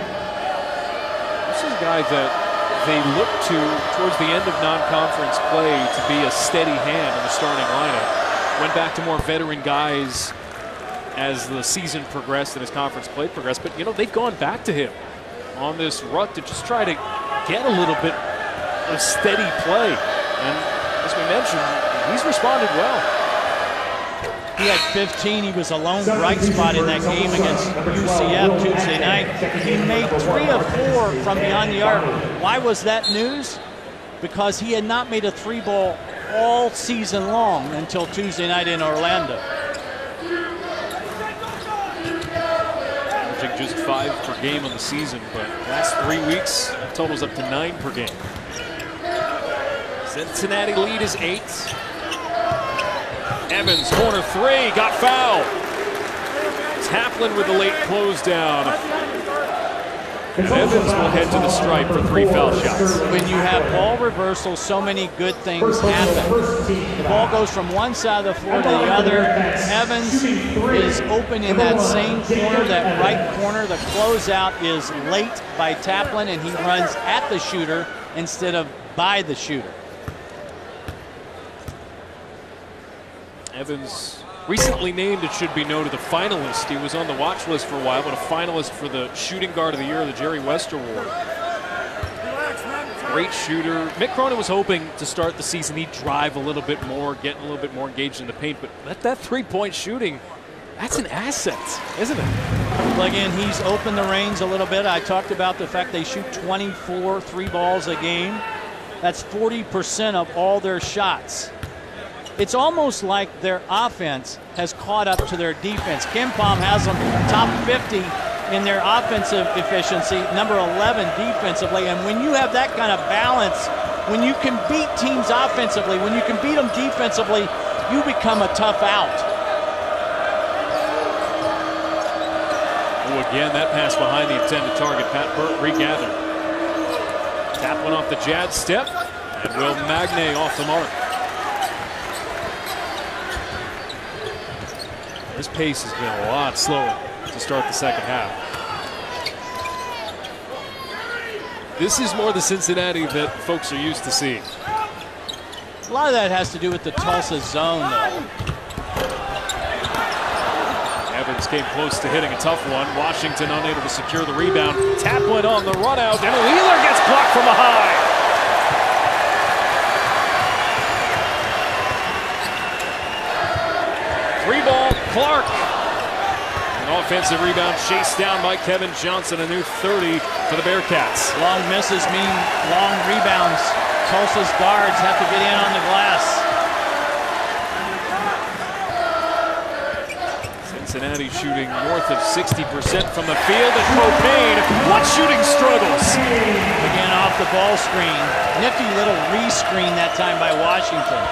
This is a guy that they look to towards the end of non-conference play to be a steady hand in the starting lineup. Went back to more veteran guys as the season progressed and his conference play progressed, but they've gone back to him on this rut to just try to get a little bit of steady play. And as we mentioned, he's responded well. He had 15. He was a lone bright spot in that game against UCF Tuesday night. He made 3 of 4 from beyond the arc. Why was that news? Because he had not made a 3-ball all season long until Tuesday night in Orlando. Averaging just 5 per game on the season, but last 3 weeks, totals up to 9 per game. Cincinnati lead is 8. Evans, corner 3, got fouled. Taplin with the late close down. And Evans will head to the stripe for 3 foul shots. When you have ball reversal, so many good things happen. The ball goes from one side of the floor to the other. Evans is open in that same corner, that right corner. The closeout is late by Taplin, and he runs at the shooter instead of by the shooter. Evans recently named, it should be noted, a finalist. He was on the watch list for a while, but a finalist for the Shooting Guard of the Year, the Jerry West Award. Great shooter. Mick Cronin was hoping to start the season he'd drive a little bit more, get a little bit more engaged in the paint, but that 3-point shooting, that's an asset, isn't it? Well, again, he's opened the reins a little bit. I talked about the fact they shoot 24 3-balls a game. That's 40% of all their shots. It's almost like their offense has caught up to their defense. KenPom has them top 50 in their offensive efficiency, number 11 defensively. And when you have that kind of balance, when you can beat teams offensively, when you can beat them defensively, you become a tough out. Oh, again, that pass behind the intended target. Pat Burt regathered. Taplin off the jab step, and Will Magne off the mark. His pace has been a lot slower to start the second half. This is more the Cincinnati that folks are used to seeing. A lot of that has to do with the Tulsa zone, though. Evans came close to hitting a tough one. Washington unable to secure the rebound. Taplin on the run out, and Wheeler gets blocked from behind. Three-ball, Clark. An offensive rebound chased down by Kevin Johnson, a new 30 for the Bearcats. Long misses mean long rebounds. Tulsa's guards have to get in on the glass. Cincinnati shooting north of 60% from the field, and Copain, what shooting struggles? Again, off the ball screen. Nifty little re-screen that time by Washington.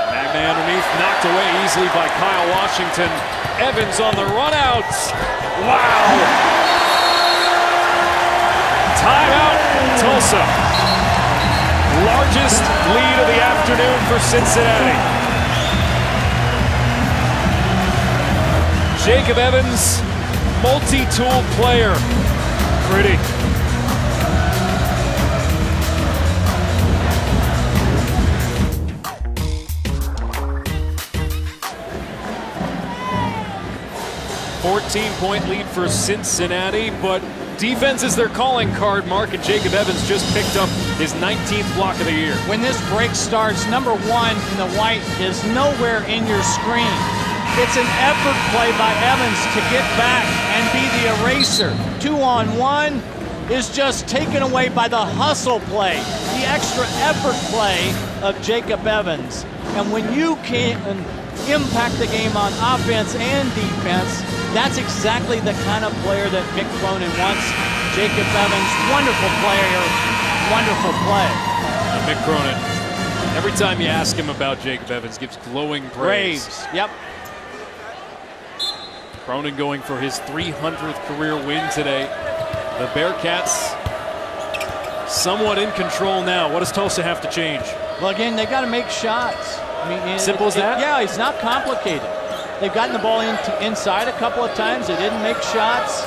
Magne underneath, knocked away easily by Kyle Washington. Evans on the run out. Wow! Timeout, Tulsa. Largest lead of the afternoon for Cincinnati. Jacob Evans, multi-tool player. Pretty. .4 lead for Cincinnati, but Defense is their calling card, Mark, and Jacob Evans just picked up his 19th block of the year. When this break starts, number 1 in the white is nowhere in your screen. It's an effort play by Evans to get back and be the eraser. 2-on-1 is just taken away by the hustle play, the extra effort play of Jacob Evans. And when you can impact the game on offense and defense, that's exactly the kind of player that Mick Cronin wants. Jacob Evans, wonderful player, wonderful play. Mick Cronin, every time you ask him about Jacob Evans, gives glowing praise. Braves, yep. Cronin going for his 300th career win today. The Bearcats somewhat in control now. What does Tulsa have to change? Well, again, they got to make shots. I mean, simple as that? Yeah, it's not complicated. They've gotten the ball inside a couple of times. They didn't make shots.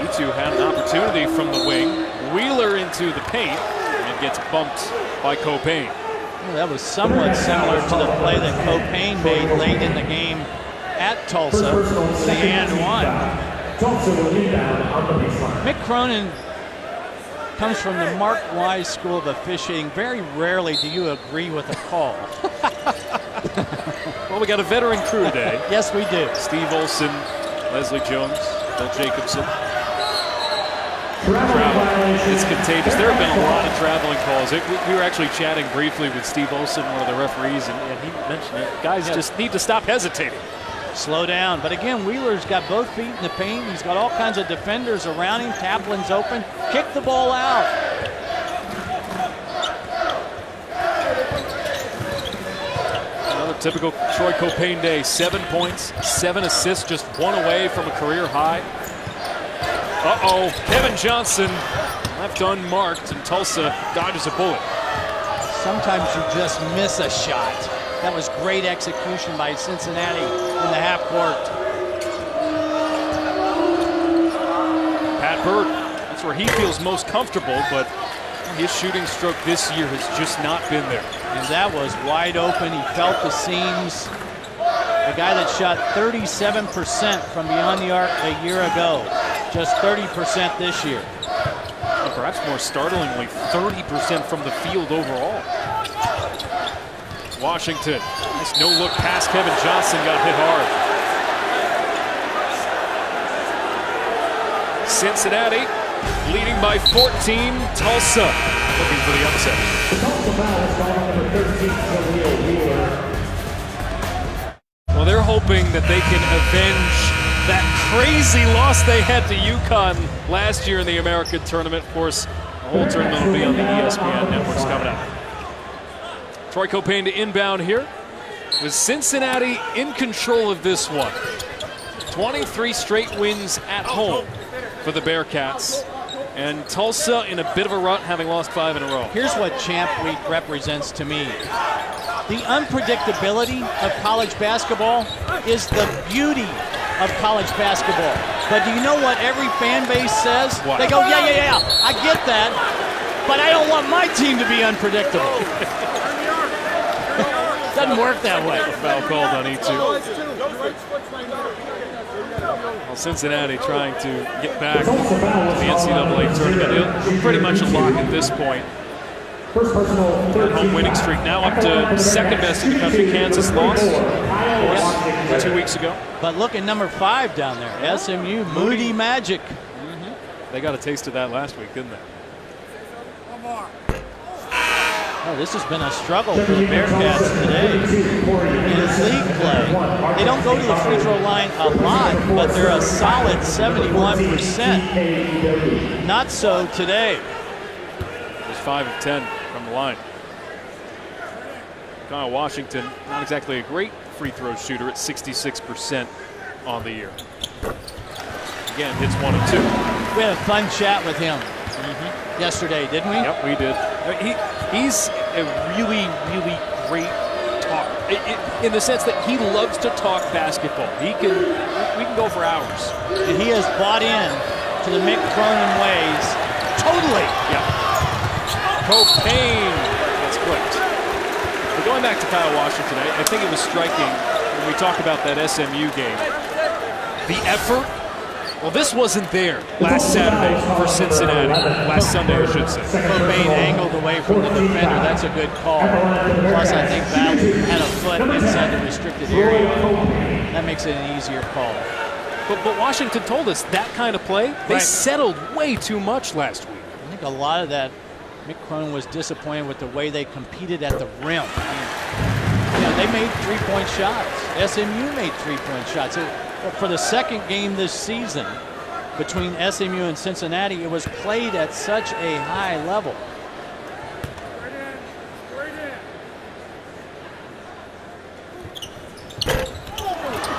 E2 had an opportunity from the wing. Wheeler into the paint and gets bumped by Copain. Well, that was somewhat similar to the play that Copain made late in the game at Tulsa, the and one. Mick Cronin comes from the Mark Wise School of Officiating. Very rarely do you agree with a call. Well, we got a veteran crew today. Yes, we do. Steve Olson, Leslie Jones, Bill Jacobson. Travel. It's contagious. There have been a lot of traveling calls. We were actually chatting briefly with Steve Olson, one of the referees, and he mentioned it. Guys just need to stop hesitating. Slow down. But again, Wheeler's got both feet in the paint. He's got all kinds of defenders around him. Kaplan's open. Kick the ball out. Another typical Troy Copain day. 7 points, 7 assists, just 1 away from a career high. Uh-oh, Kevin Johnson left unmarked, and Tulsa dodges a bullet. Sometimes you just miss a shot. That was great execution by Cincinnati in the half court. Pat Bird, that's where he feels most comfortable, but his shooting stroke this year has just not been there. And that was wide open. He felt the seams. A guy that shot 37% from beyond the arc a year ago. Just 30% this year. And perhaps more startlingly, 30% from the field overall. Washington, nice no-look pass. Kevin Johnson got hit hard. Cincinnati leading by 14. Tulsa looking for the upset. Well, they're hoping that they can avenge that crazy loss they had to UConn last year in the American tournament. Of course, the whole tournament will be on the ESPN networks coming up. Troy Copain to inbound here, with Cincinnati in control of this one. 23 straight wins at home for the Bearcats. And Tulsa in a bit of a rut, having lost 5 in a row. Here's what Champ Week represents to me. The unpredictability of college basketball is the beauty of college basketball. But do you know what every fan base says? What? They go, yeah, I get that, but I don't want my team to be unpredictable. Doesn't work that way. Foul called on E2. Well, Cincinnati trying to get back to the NCAA tournament. They're pretty much a lock at this point. Third home winning streak now up to second best in the country. Kansas lost, of course, 2 weeks ago. But look at number 5 down there, SMU, Moody Magic. They got a taste of that last week, didn't they? Oh, this has been a struggle for the Bearcats today. In league play, they don't go to the free throw line a lot, but they're a solid 71%. Not so today. There's 5 of 10 from the line. Kyle Washington, not exactly a great free throw shooter at 66% on the year. Again, hits 1 of 2. We had a fun chat with him yesterday, didn't we? Yep, we did. I mean, he's a really, really great talker in the sense that he loves to talk basketball. We can go for hours. And he has bought in to the Mick Cronin ways totally. Yeah. Copain gets clipped. But going back to Kyle Washington, I think it was striking when we talk about that SMU game. The effort, well, this wasn't there last Saturday for Cincinnati. Last Sunday, I should say. Cobain angled away from the defender. That's a good call. Plus, I think Val had a foot inside the restricted area. That makes it an easier call. But Washington told us that kind of play, they settled way too much last week. I think a lot of that, Mick Cronin was disappointed with the way they competed at the rim. They made three-point shots. SMU made three-point shots. For the second game this season between SMU and Cincinnati, it was played at such a high level.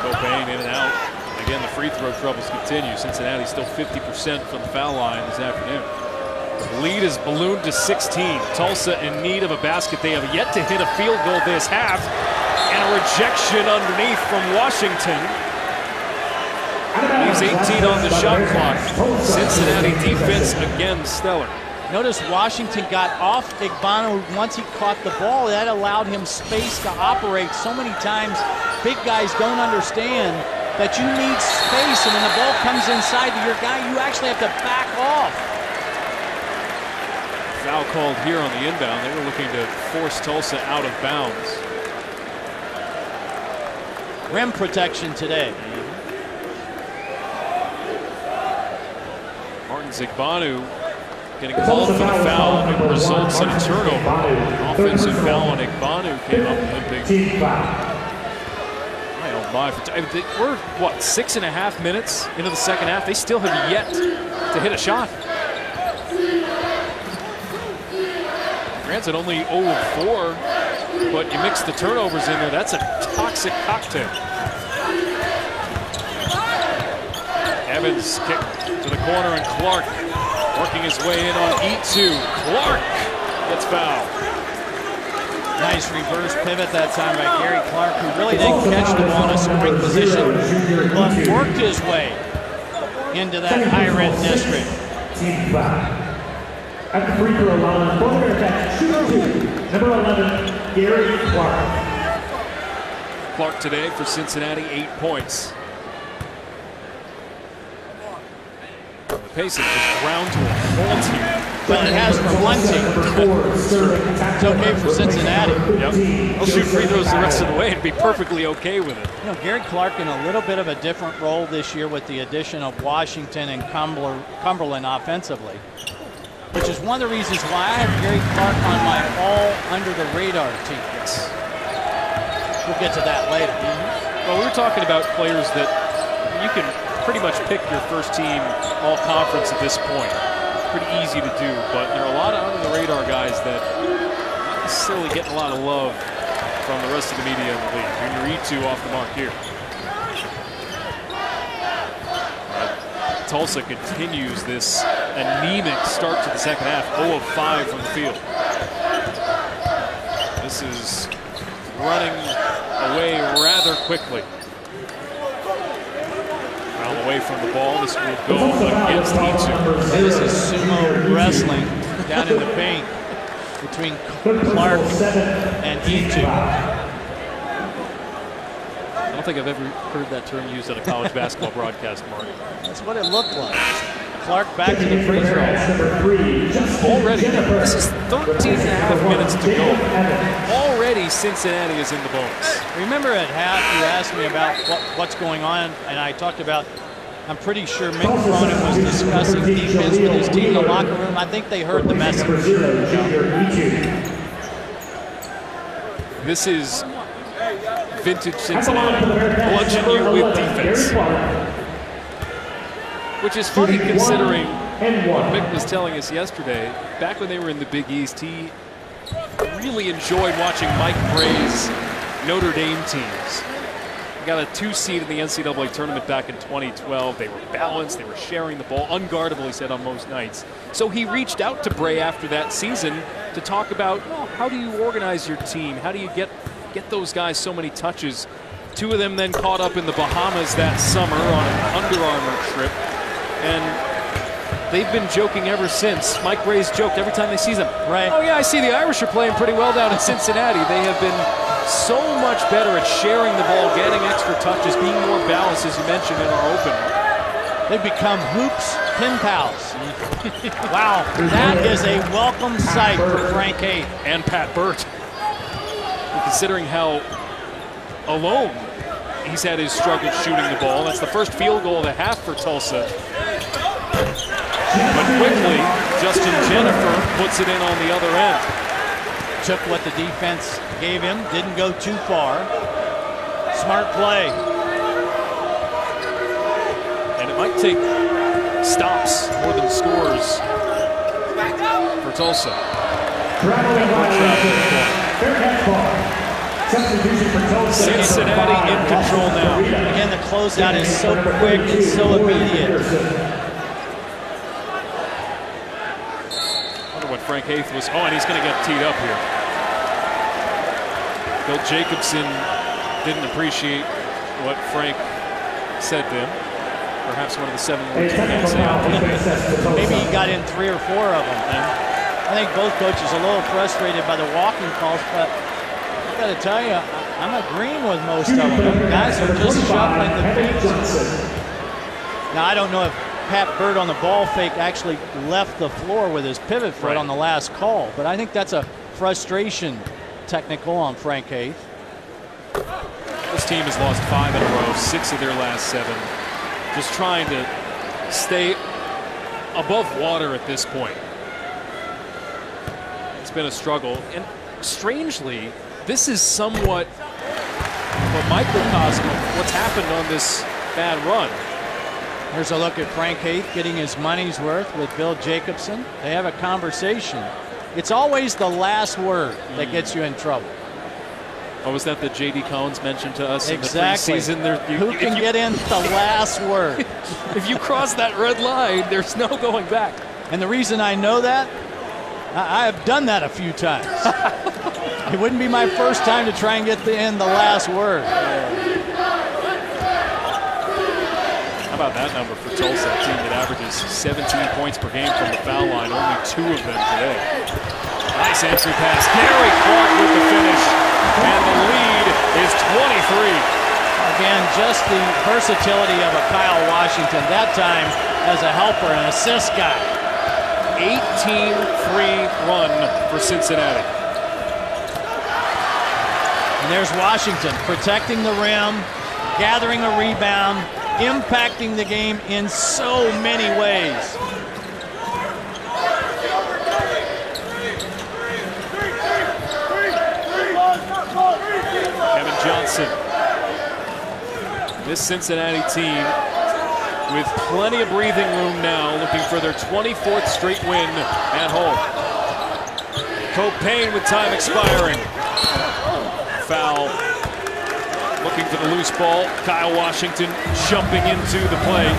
Cobain in and out. Again, the free throw troubles continue. Cincinnati still 50% from the foul line this afternoon. The lead is ballooned to 16. Tulsa in need of a basket. They have yet to hit a field goal this half. And a rejection underneath from Washington. Leaves 18 on the shot clock. Cincinnati defense again stellar. Notice Washington got off Igbanu once he caught the ball. That allowed him space to operate. So many times big guys don't understand that you need space, and when the ball comes inside to your guy, you actually have to back off. Foul called here on the inbound. They were looking to force Tulsa out of bounds. Rim protection today. Martin Igbanu getting called for the foul, and it results in a turnover. An offensive foul on Igbanu came up limping. I don't buy it. We're, what, 6.5 minutes into the second half? They still have yet to hit a shot. Granted, only 0 of 4, but you mix the turnovers in there. That's a toxic cocktail. Evans kick to the corner, and Clark working his way in on E2. Clark gets fouled. Nice reverse pivot that time by Gary Clark, who really didn't catch the ball in a scoring position, but worked his way into that high red district. At the free throw line, both are attached. Number 11, Gary Clark. Clark today for Cincinnati, 8 points. The pace has just ground to a halt here. But it has for one team. It's okay for Cincinnati. Yep. They'll shoot free throws the rest of the way and be perfectly okay with it. Gary Clark in a little bit of a different role this year with the addition of Washington and Cumberland offensively, which is one of the reasons why I have Gary Clark on my all under the radar team. Yes. We'll get to that later. Well, we're talking about players that you can pretty much pick your first team all conference at this point. Pretty easy to do, but there are a lot of under the radar guys that not necessarily getting a lot of love from the rest of the media in the league. Junior E2 off the mark here. Tulsa continues this anemic start to the second half, 0 of 5 from the field. This is running away rather quickly. Foul away from the ball. This will go against E2. This is sumo wrestling down in the paint between Clark and E2. I don't think I've ever heard that term used at a college basketball broadcast, Mark. That's what it looked like. Clark back to the free throw line. Already, this is 13.5 minutes to go. Already Cincinnati is in the bonus. Remember at half you asked me about what's going on, and I talked about, I'm pretty sure Mick Cronin was discussing defense with his team in the locker room. I think they heard the message. This is vintage Cincinnati. Bludgeon you with defense. Which is funny considering what Mick was telling us yesterday. Back when they were in the Big East, he really enjoyed watching Mike Bray's Notre Dame teams. He got a 2 seed in the NCAA tournament back in 2012. They were balanced, they were sharing the ball, unguardable, he said, on most nights. So he reached out to Bray after that season to talk about, well, how do you organize your team? How do you get those guys so many touches? 2 of them then caught up in the Bahamas that summer on an Under Armour trip. And they've been joking ever since. Mike Bray's joked every time they see them. Right. Oh, yeah, I see the Irish are playing pretty well down in Cincinnati. They have been so much better at sharing the ball, getting extra touches, being more balanced, as you mentioned in our opener. They become hoops pen pals. Wow, that is a welcome sight for Frank Haith. And Pat Burt. And considering how alone he's had his struggles shooting the ball. That's the first field goal of the half for Tulsa. But quickly, Justin Jennifer puts it in on the other end. Took what the defense gave him, didn't go too far. Smart play. And it might take stops more than scores for Tulsa. Cincinnati in control now. Again, the closeout is so quick and so immediate. I wonder what Frank Haith was. Oh, and he's going to get teed up here. Bill Jacobson didn't appreciate what Frank said to him. Perhaps one of the 7 words he can't say. Maybe he got in 3 or 4 of them. I think both coaches are a little frustrated by the walking calls, but I got to tell you, I'm agreeing with most of them. Guys are just shuffling the feet. Now, I don't know if Pat Burt on the ball fake actually left the floor with his pivot foot on the last call, but I think that's a frustration technical on Frank Haith. This team has lost 5 in a row, 6 of their last 7. Just trying to stay above water at this point. It's been a struggle, and strangely, this is somewhat a microcosm of what's happened on this bad run. Here's a look at Frank Haith getting his money's worth with Bill Jacobson. They have a conversation. It's always the last word that gets you in trouble. Oh, was that J.D. Collins mentioned to us exactly. in the preseason? Who can get in the last word? If you cross that red line, there's no going back. And the reason I know that, I have done that a few times. It wouldn't be my first time to try and get in the last word. How about that number for Tulsa, a team that averages 17 points per game from the foul line, only 2 of them today. Nice entry pass. Gary Clark with the finish. And the lead is 23. Again, just the versatility of a Kyle Washington, that time as a helper and assist guy. 18-3 run for Cincinnati. And there's Washington protecting the rim, gathering a rebound, impacting the game in so many ways. Kevin Johnson. This Cincinnati team with plenty of breathing room now, looking for their 24th straight win at home. Copain with time expiring. Foul. Looking for the loose ball. Kyle Washington jumping into the play.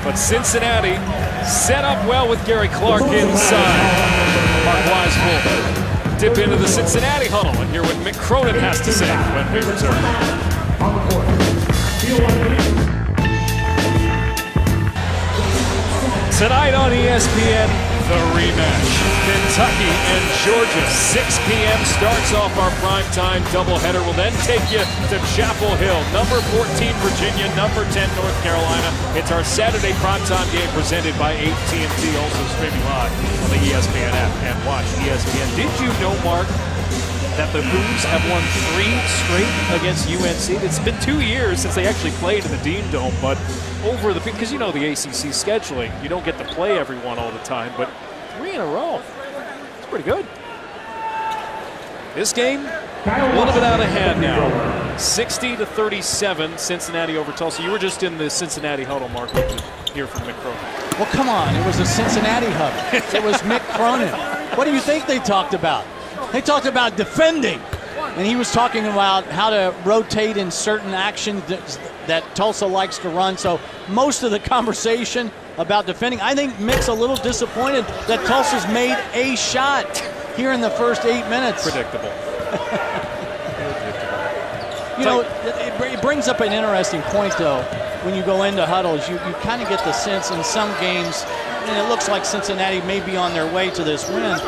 But Cincinnati set up well with Gary Clark inside. Mark Weisful dip into the Cincinnati huddle and hear what Mick Cronin has to say when we return. Tonight on ESPN, the rematch. Kentucky and Georgia, 6 p.m. starts off our primetime doubleheader. We'll then take you to Chapel Hill. Number 14 Virginia, number 10 North Carolina. It's our Saturday primetime game presented by AT&T, also streaming live on the ESPN app. And watch ESPN. Did you know, Mark, that the Hoos have won 3 straight against UNC? It's been 2 years since they actually played in the Dean Dome, but over the, because you know the ACC scheduling, you don't get to play everyone all the time, but 3 in a row. It's pretty good. This game, a little bit out of hand now. 60-37, Cincinnati over Tulsa. You were just in the Cincinnati huddle, Mark, to hear from Mick Cronin. Well, come on. It was a Cincinnati huddle. It was Mick Cronin. What do you think they talked about? They talked about defending. And he was talking about how to rotate in certain actions that Tulsa likes to run. So most of the conversation about defending, I think Mick's a little disappointed that Tulsa's made a shot here in the first 8 minutes. Predictable. You know, it brings up an interesting point, though. When you go into huddles, you kind of get the sense in some games, and it looks like Cincinnati may be on their way to this win.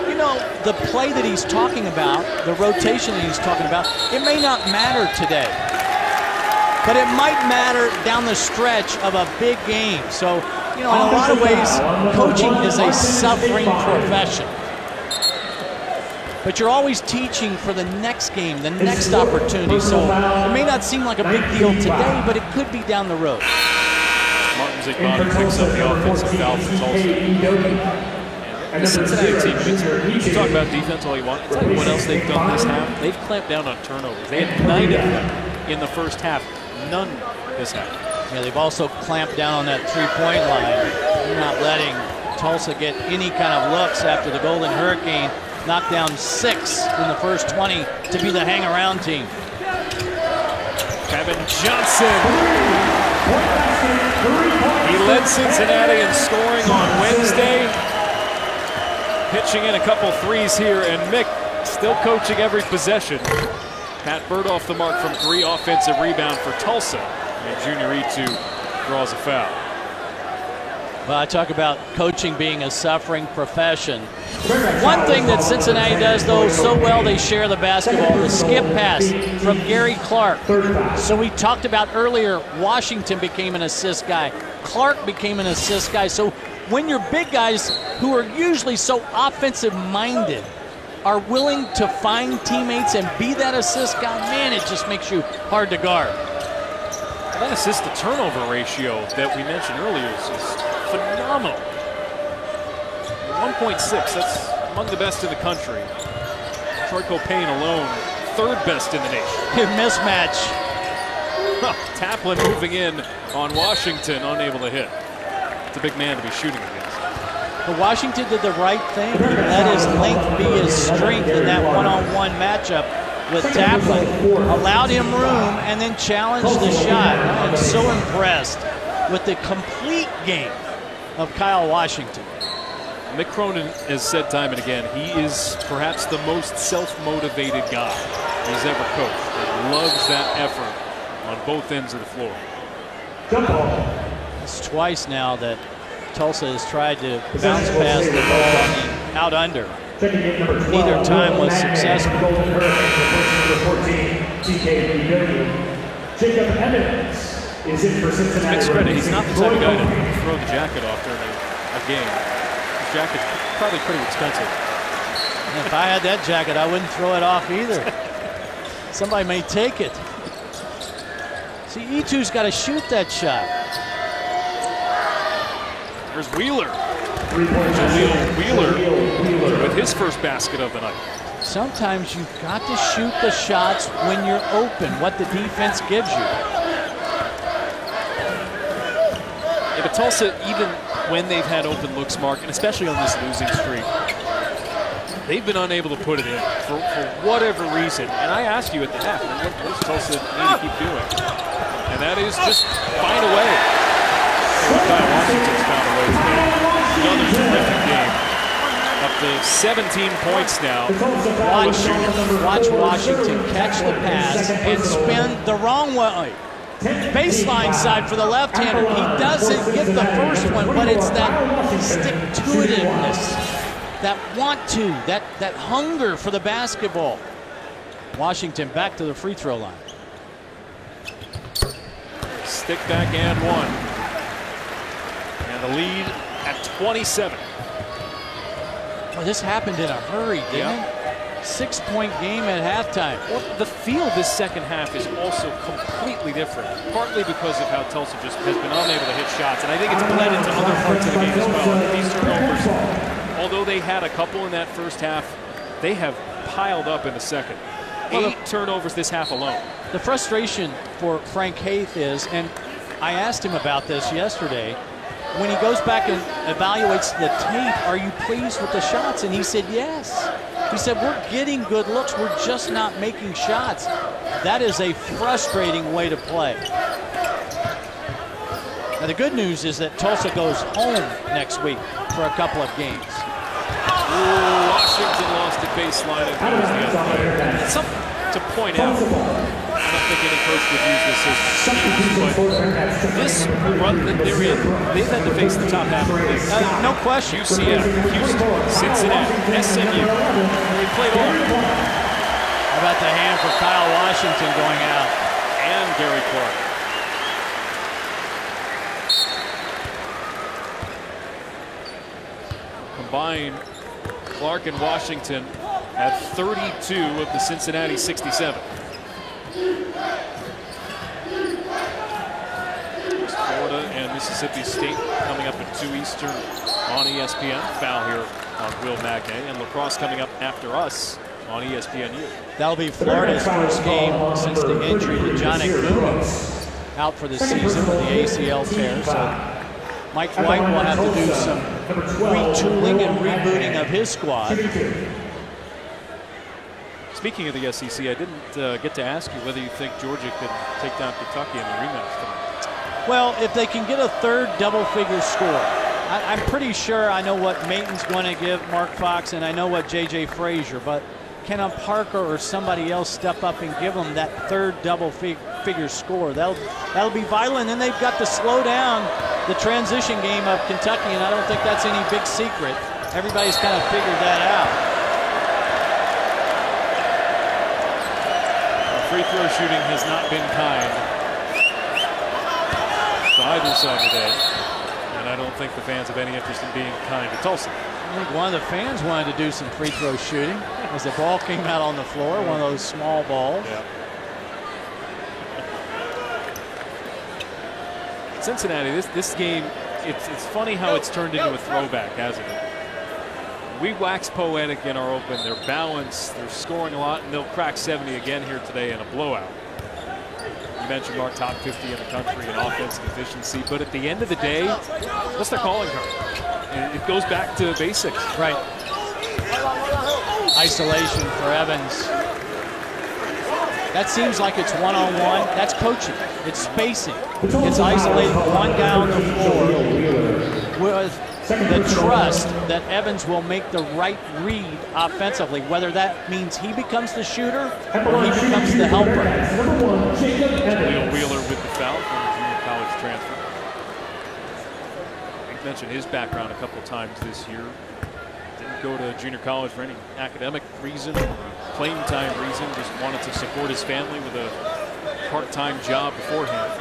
you know, the play that he's talking about, the rotation that he's talking about, it may not matter today, but it might matter down the stretch of a big game. So, you know, in a lot of ways, coaching is a suffering profession. But you're always teaching for the next game, the next opportunity. So it may not seem like a big deal today, but it could be down the road. Martin Zigbata picks up the offensive foul for Tulsa. And the Cincinnati team, you can talk about defense all you want. I'll tell you what else they've done this half. They've clamped down on turnovers. They had 9 of them in the first half, none this half. Yeah, they've also clamped down on that three-point line. They're not letting Tulsa get any kind of looks after the Golden Hurricane knocked down 6 in the first 20 to be the hang-around team. Kevin Johnson. He led Cincinnati in scoring on Wednesday. Pitching in a couple threes here, and Mick still coaching every possession. Pat Bird off the mark from 3, offensive rebound for Tulsa. And Junior E2 draws a foul. Well, I talk about coaching being a suffering profession. One thing that Cincinnati does, though, so well, they share the basketball. The skip pass from Gary Clark. So we talked about earlier, Washington became an assist guy. Clark became an assist guy. So when your big guys, who are usually so offensive-minded, are willing to find teammates and be that assist guy, man, it just makes you hard to guard. That assist-to-turnover ratio that we mentioned earlier is phenomenal. 1.6, that's among the best in the country. Troy Copain alone, 3rd best in the nation. Mismatch. Taplin moving in on Washington, unable to hit. It's a big man to be shooting against. But Washington did the right thing. He let his length be his strength in that one-on-one matchup with Taplin. Allowed him room and then challenged the shot. I'm so impressed with the complete game of Kyle Washington. Mick Cronin has said time and again, he is perhaps the most self-motivated guy he's ever coached. He loves that effort on both ends of the floor. It's twice now that Tulsa has tried to bounce past the ball on the out under. Neither time was successful. Jacob Evans is in for Cincinnati. Mick's credit, he's not the type of guy to throw the jacket off during a game. His jacket's probably pretty expensive. And if I had that jacket, I wouldn't throw it off either. Somebody may take it. See, E2's got to shoot that shot. There's Wheeler. Wheeler with his first basket of the night. Sometimes you've got to shoot the shots when you're open, what the defense gives you. Yeah, but Tulsa, even when they've had open looks, Mark, and especially on this losing streak, they've been unable to put it in for whatever reason. And I asked you at the half, what does Tulsa need to keep doing? And that is just find a way. Kyle Washington's found a way today. Another terrific game. Up to 17 points now. Watch Washington catch the pass and spin the wrong way. Baseline side for the left-hander. He doesn't get the first one, but it's that stick-to-itiveness, that want-to, that hunger for the basketball. Washington back to the free throw line. Stick back and one. And the lead at 27. Well, this happened in a hurry, didn't it? 6-point game at halftime. Well, the feel of this second half is also completely different, partly because of how Tulsa just has been unable to hit shots, and I think it's bled into other parts of the game as well. These turnovers, although they had a couple in that first half, they have piled up in the second. 8 turnovers this half alone. The frustration for Frank Haith is, and I asked him about this yesterday, when he goes back and evaluates the tape, are you pleased with the shots? And he said yes. He said, we're getting good looks, we're just not making shots. That is a frustrating way to play. Now the good news is that Tulsa goes home next week for a couple of games. Washington lost at baseline, and that was the other way. Something to point out. I don't think any coach would use this as an excuse, but this run that they're in, they've had to face the top half of the league. No question. UCF, Houston, Cincinnati, SMU. They played all. How about the hand for Kyle Washington going out? And Gary Clark. Combined, Clark and Washington had 32 of the Cincinnati 67. Florida and Mississippi State coming up at 2 Eastern on ESPN. Foul here on Will Magnay. And lacrosse coming up after us on ESPNU. That'll be Florida's first game since the injury to Johnny Moon, out for the season with the ACL tear. So Mike White will have to do some retooling and rebooting of his squad. Speaking of the SEC, I didn't get to ask you whether you think Georgia could take down Kentucky in the rematch tonight. Well, if they can get a third double-figure score. I'm pretty sure I know what Mayton's going to give Mark Fox, and I know what J.J. Frazier, but can a Parker or somebody else step up and give them that third double-figure score? That'll be violent, and they've got to slow down the transition game of Kentucky, and I don't think that's any big secret. Everybody's kind of figured that out. Free throw shooting has not been kind to either side today, and I don't think the fans have any interest in being kind to Tulsa. I think one of the fans wanted to do some free throw shooting as the ball came out on the floor, one of those small balls. Yeah. Cincinnati, this game, it's funny how it's turned into a throwback, hasn't it? We wax poetic in our open. They're balanced. They're scoring a lot, and they'll crack 70 again here today in a blowout. You mentioned Mark, top 50 in the country in offensive efficiency, but at the end of the day, what's their calling card? And it goes back to basics. Right. Isolation for Evans. That seems like it's one-on-one. That's coaching. It's spacing. It's isolating one guy on the floor with the trust that Evans will make the right read offensively, whether that means he becomes the shooter or he becomes the helper. Wheeler with the foul from the junior college transfer. I mentioned his background a couple times this year. Didn't go to junior college for any academic reason, playing time reason, just wanted to support his family with a part-time job beforehand.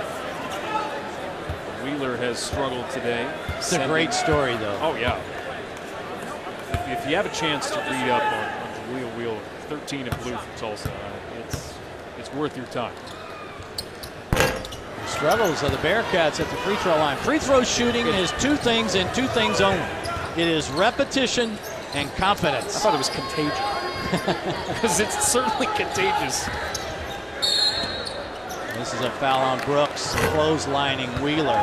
Wheeler has struggled today. It's a great story, though. Oh, yeah. If you have a chance to read up on Jaleel Wheeler, 13 in blue from Tulsa, it's worth your time. The struggles of the Bearcats at the free throw line. Free throw shooting is two things and two things only. It is repetition and confidence. I thought it was contagion. Because it's certainly contagious. This is a foul on Brooks, clotheslining Wheeler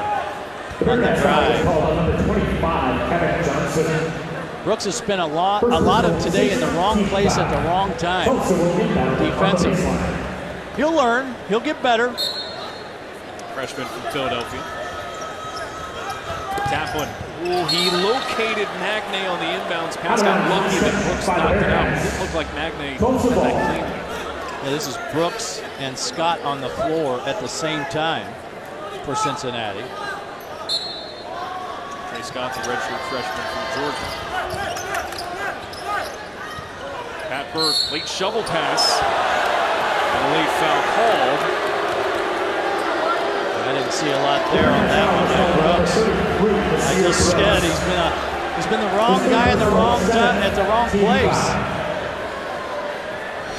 on the drive. Brooks has spent a lot of today in the wrong place at the wrong time defensively. He'll learn. He'll get better. Freshman from Philadelphia. Taplin. Ooh, he located Magnay on the inbounds pass. Got lucky that Brooks knocked it out. It didn't look like Magnay had that clean. Yeah, this is Brooks and Scott on the floor at the same time for Cincinnati. Trey Scott's a redshirt freshman from Georgia. Pat Burke, late shovel pass. And a late foul called. I didn't see a lot there on that one by Brooks. I just said he's been the wrong guy in the wrong time at the wrong place.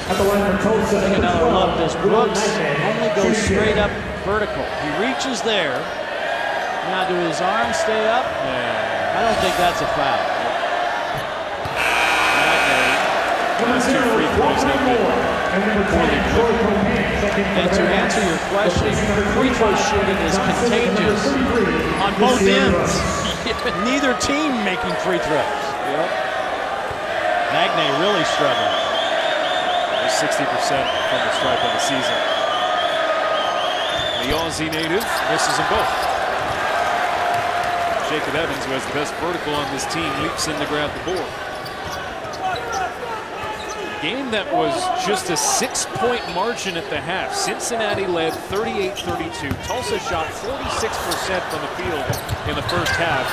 Take another look. Does Brooks only go straight up vertical? He reaches there. Now, do his arms stay up? I don't think that's a foul. And to answer your question, free throw shooting is contagious on both ends. Neither team making free throws. Yep. Magnay really struggling. 60% from the stripe on the season. The Aussie native misses them both. Jacob Evans, who has the best vertical on this team, leaps in to grab the board. Game that was just a 6-point margin at the half. Cincinnati led 38-32. Tulsa shot 46% from the field in the first half.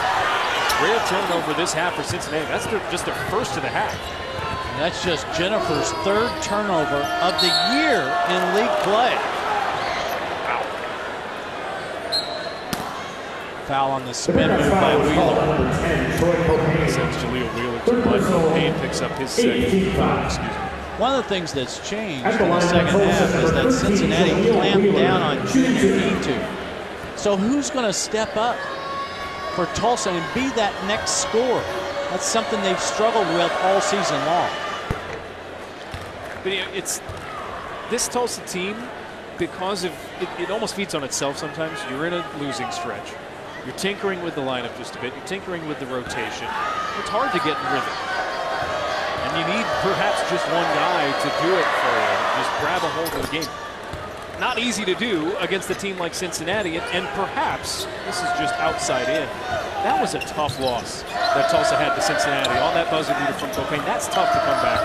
Rare turnover this half for Cincinnati. That's just their first of the half. And that's just Jennifer's third turnover of the year in league play. Foul on the spin move by Wheeler. Sends Jaleel Wheeler to Michael Payne, picks up his second foul. One of the things that's changed in the second half is that Cincinnati clamped down on junior E2. So who's going to step up for Tulsa and be that next scorer? That's something they've struggled with all season long. But it's this Tulsa team, because of it almost feeds on itself sometimes. You're in a losing stretch. You're tinkering with the lineup just a bit. You're tinkering with the rotation. It's hard to get in rhythm. And you need perhaps just one guy to do it for you. Just grab a hold of the game. Not easy to do against a team like Cincinnati. And perhaps, this is just outside in, that was a tough loss that Tulsa had to Cincinnati on that buzzer beater from Copain. That's tough to come back.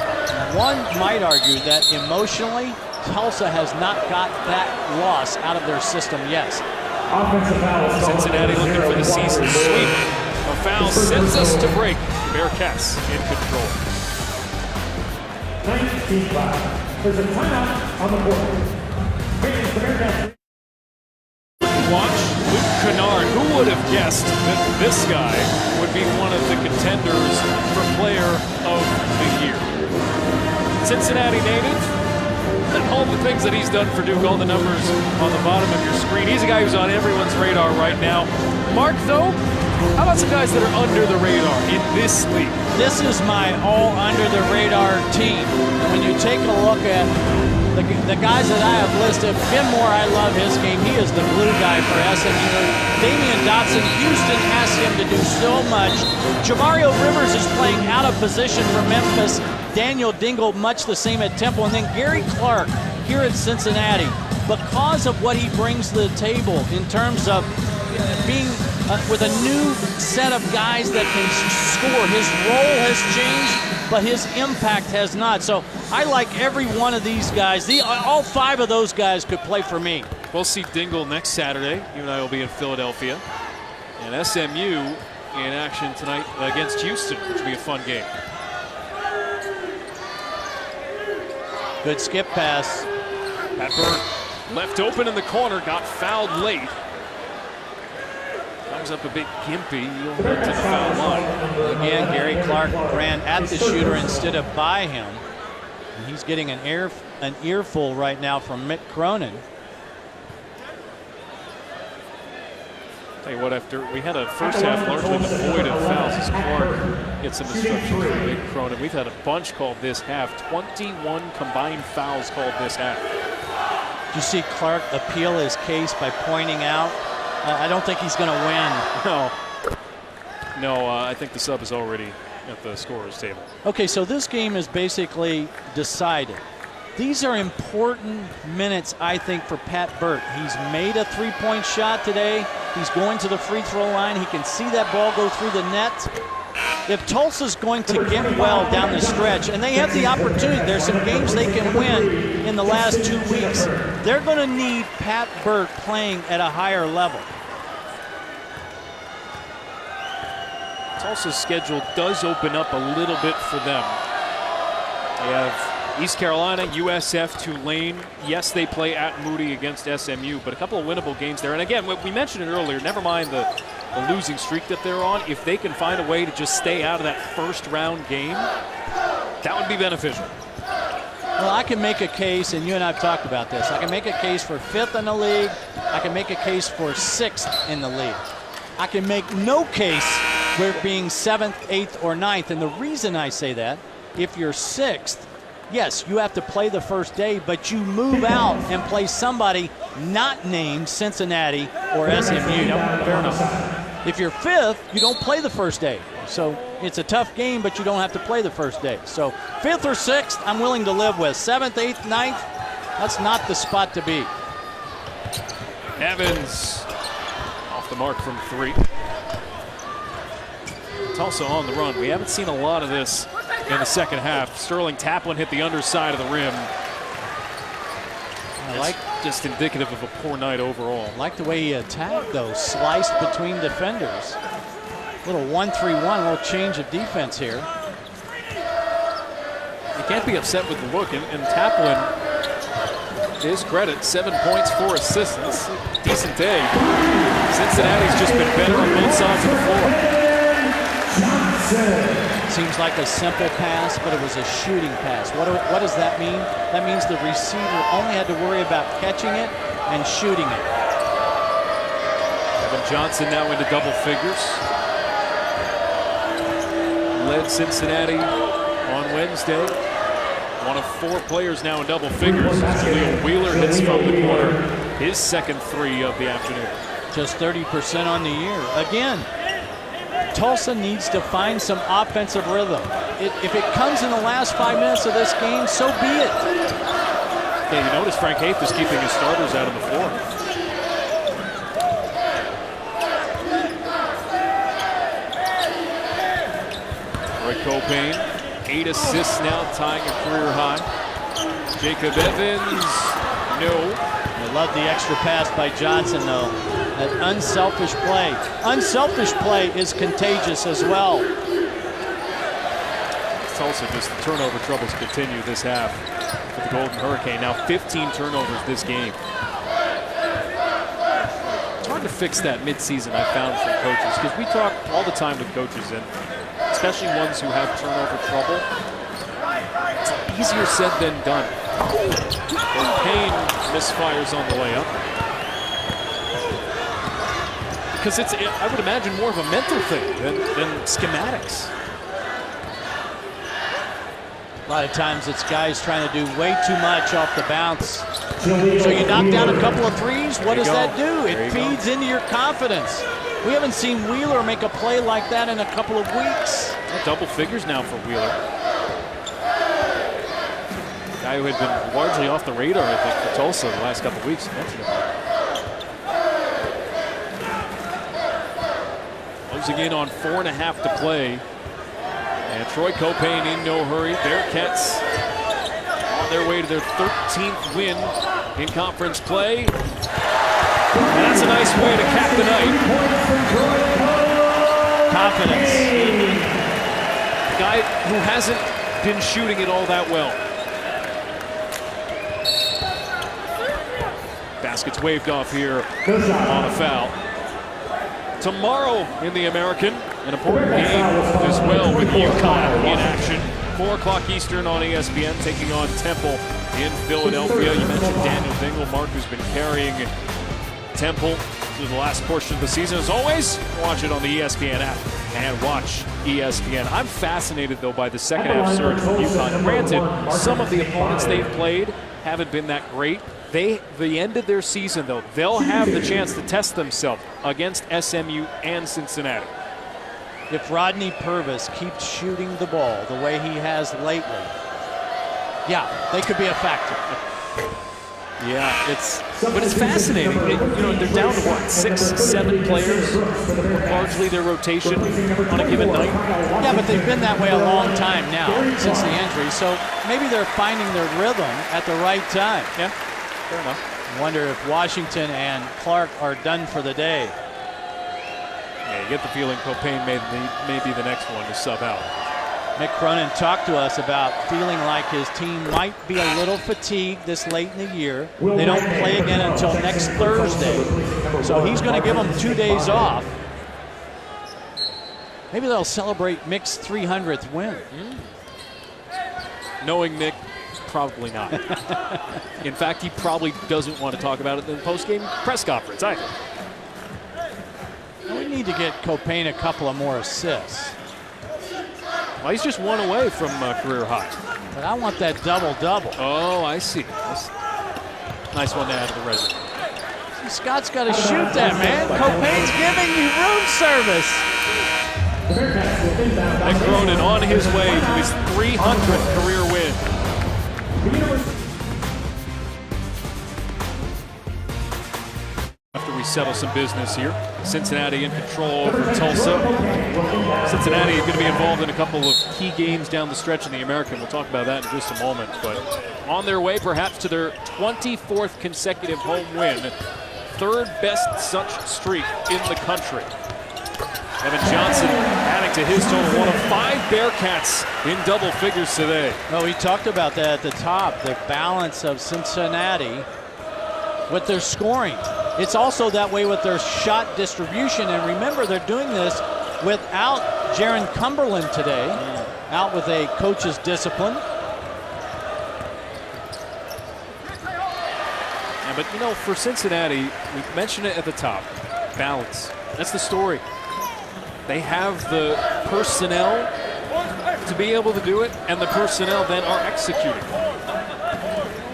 One might argue that emotionally, Tulsa has not got that loss out of their system yet. Cincinnati looking for the season sweep. A foul sends us to break. Bearcats in control. 19 foul. There's a timeout on the board. Watch Luke Kennard. Who would have guessed that this guy would be one of the contenders for Player of the Year? Cincinnati native. And all the things that he's done for Duke, all the numbers on the bottom of your screen. He's a guy who's on everyone's radar right now. Mark, though, how about some guys that are under the radar in this league? This is my all under the radar team. And when you take a look at the guys that I have listed, Ben Moore, I love his game. He is the glue guy for SMU. Damian Dotson, Houston asked him to do so much. Jamario Rivers is playing out of position for Memphis. Daniel Dingle, much the same at Temple. And then Gary Clark here at Cincinnati. Because of what he brings to the table in terms of being with a new set of guys that can score. His role has changed, but his impact has not. So I like every one of these guys. All 5 of those guys could play for me. We'll see Dingle next Saturday. You and I will be in Philadelphia. And SMU in action tonight against Houston, which will be a fun game. Good skip pass. Pat Bird left open in the corner, got fouled late. Comes up a bit gimpy. He'll head to the foul line. Again, Gary Clark ran at the shooter instead of by him. And he's getting an earful right now from Mick Cronin. Tell you what, after we had a first half largely devoid of fouls as Clark gets some instructions from Mick Cronin. We've had a bunch called this half. 21 combined fouls called this half. Did you see Clark appeal his case by pointing out? I don't think he's going to win. No, I think the sub is already at the scorer's table. Okay, so this game is basically decided. These are important minutes, I think, for Pat Burt. He's made a three-point shot today. He's going to the free throw line. He can see that ball go through the net. If Tulsa's going to get well down the stretch, and they have the opportunity, there's some games they can win in the last 2 weeks, they're going to need Pat Burt playing at a higher level. Tulsa's schedule does open up a little bit for them. They have East Carolina, USF, Tulane. Yes, they play at Moody against SMU, but a couple of winnable games there. And again, we mentioned it earlier, never mind the losing streak that they're on. If they can find a way to just stay out of that first round game, that would be beneficial. Well, I can make a case, and you and I have talked about this. I can make a case for 5th in the league. I can make a case for 6th in the league. I can make no case for being 7th, 8th, or 9th. And the reason I say that, if you're 6th, yes, you have to play the first day, but you move out and play somebody not named Cincinnati or SMU. Fair enough. If you're 5th, you don't play the first day. So it's a tough game, but you don't have to play the first day. So 5th or 6th, I'm willing to live with. 7th, 8th, 9th, that's not the spot to be. Evans off the mark from 3. Tulsa on the run. We haven't seen a lot of this in the second half. Sterling Taplin hit the underside of the rim. Just indicative of a poor night overall. I like the way he attacked, though. Sliced between defenders. Little 1-3-1, little change of defense here. You can't be upset with the look. And Taplin, to his credit, 7 points, 4 assists. Decent day. Cincinnati's just been better on both sides of the floor. Seems like a simple pass, but it was a shooting pass. What does that mean? That means the receiver only had to worry about catching it and shooting it. Evan Johnson now into double figures. Led Cincinnati on Wednesday. One of 4 players now in double figures. Jaleel Wheeler hits from the corner. His second 3 of the afternoon. Just 30% on the year. Again, Tulsa needs to find some offensive rhythm. If it comes in the last 5 minutes of this game, so be it. Yeah, you notice Frank Haith is keeping his starters out on the floor. Roy Copain, 8 assists now, tying a career high. Jacob Evans, no. I love the extra pass by Johnson, though. That unselfish play. Unselfish play is contagious as well. Tulsa, just the turnover troubles continue this half for the Golden Hurricane. Now 15 turnovers this game. It's hard to fix that midseason, I found, from coaches, because we talk all the time with coaches, and especially ones who have turnover trouble. It's easier said than done. Payne misfires on the layup. Because it's, I would imagine, more of a mental thing than schematics. A lot of times it's guys trying to do way too much off the bounce. So you knock down a couple of threes, what does that do? It feeds into your confidence. We haven't seen Wheeler make a play like that in a couple of weeks. Double figures now for Wheeler. Guy who had been largely off the radar, I think, for Tulsa the last couple of weeks. Closing in on 4.5 to play. And Troy Copain in no hurry. Bearcats on their way to their 13th win in conference play. And that's a nice way to cap the night. Confidence. A guy who hasn't been shooting it all that well. Basket's waved off here on a foul. Tomorrow in the American, an important game as well with UConn in action. 4 o'clock Eastern on ESPN, taking on Temple in Philadelphia. You mentioned Daniel Dingle-Mark, who's been carrying Temple through the last portion of the season. As always, watch it on the ESPN app and watch ESPN. I'm fascinated, though, by the second half surge from UConn. Granted, some of the opponents they've played haven't been that great. They ended their season, though. They'll have the chance to test themselves against SMU and Cincinnati. If Rodney Purvis keeps shooting the ball the way he has lately, yeah, they could be a factor. Yeah, but it's fascinating. They're down to what, 6, 7 players, largely their rotation on a given night. Yeah, but they've been that way a long time now since the injury, so maybe they're finding their rhythm at the right time. Yeah, fair enough. I wonder if Washington and Clark are done for the day. Yeah, you get the feeling Copain may be the next one to sub out. Mick Cronin talked to us about feeling like his team might be a little fatigued this late in the year. They don't play again until next Thursday. So he's going to give them 2 days off. Maybe they'll celebrate Mick's 300th win. Knowing Mick, probably not. In fact, he probably doesn't want to talk about it in the post-game press conference either. We need to get Copain a couple of more assists. Well, he's just 1 away from career high. But I want that double-double. Oh, I see. Nice one to add to the resume. See, Scott's got to shoot that, man. Copain's giving you room service. Mick Cronin on his way to his 300th career win. After we settle some business here, Cincinnati in control over Tulsa. Cincinnati is going to be involved in a couple of key games down the stretch in the American. We'll talk about that in just a moment. But on their way perhaps to their 24th consecutive home win, third best such streak in the country. Evan Johnson adding to his total, one of 5 Bearcats in double figures today. No, we talked about that at the top, the balance of Cincinnati with their scoring. It's also that way with their shot distribution. And remember, they're doing this without Jaron Cumberland today, out with a coach's discipline. Yeah, but you know, for Cincinnati, we mentioned it at the top, balance. That's the story. They have the personnel to be able to do it, and the personnel then are executing.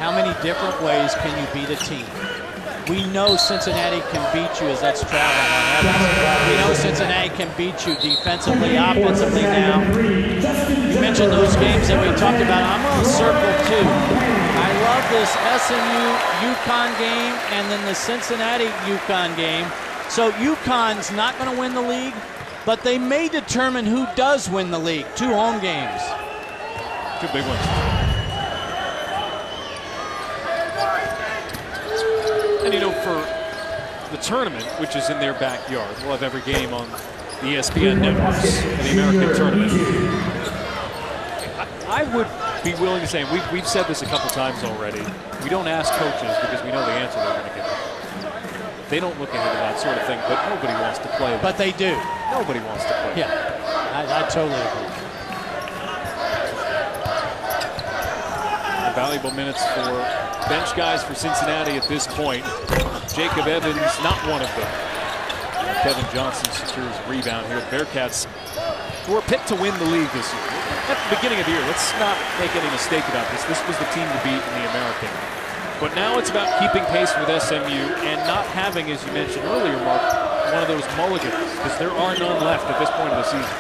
How many different ways can you beat a team? We know Cincinnati can beat you as that's traveling on Evans. We know Cincinnati can beat you defensively, offensively now. You mentioned those games that we talked about. I'm going to circle 2. I love this SMU-UConn game and then the Cincinnati-UConn game. So UConn's not going to win the league, but they may determine who does win the league. 2 home games. 2 big ones. And you know, for the tournament, which is in their backyard, we'll have every game on the ESPN networks for the American tournament. I would be willing to say, and we've said this a couple times already, we don't ask coaches because we know the answer they're going to give. They don't look ahead to that sort of thing, but nobody wants to play. But they do. Nobody wants to play. Yeah, I totally agree. Valuable minutes for bench guys for Cincinnati at this point. Jacob Evans, not one of them. Kevin Johnson secures a rebound here. Bearcats, who were picked to win the league this year. At the beginning of the year, let's not make any mistake about this. This was the team to beat in the American. But now it's about keeping pace with SMU and not having, as you mentioned earlier, Mark, one of those mulligans, because there are none left at this point of the season.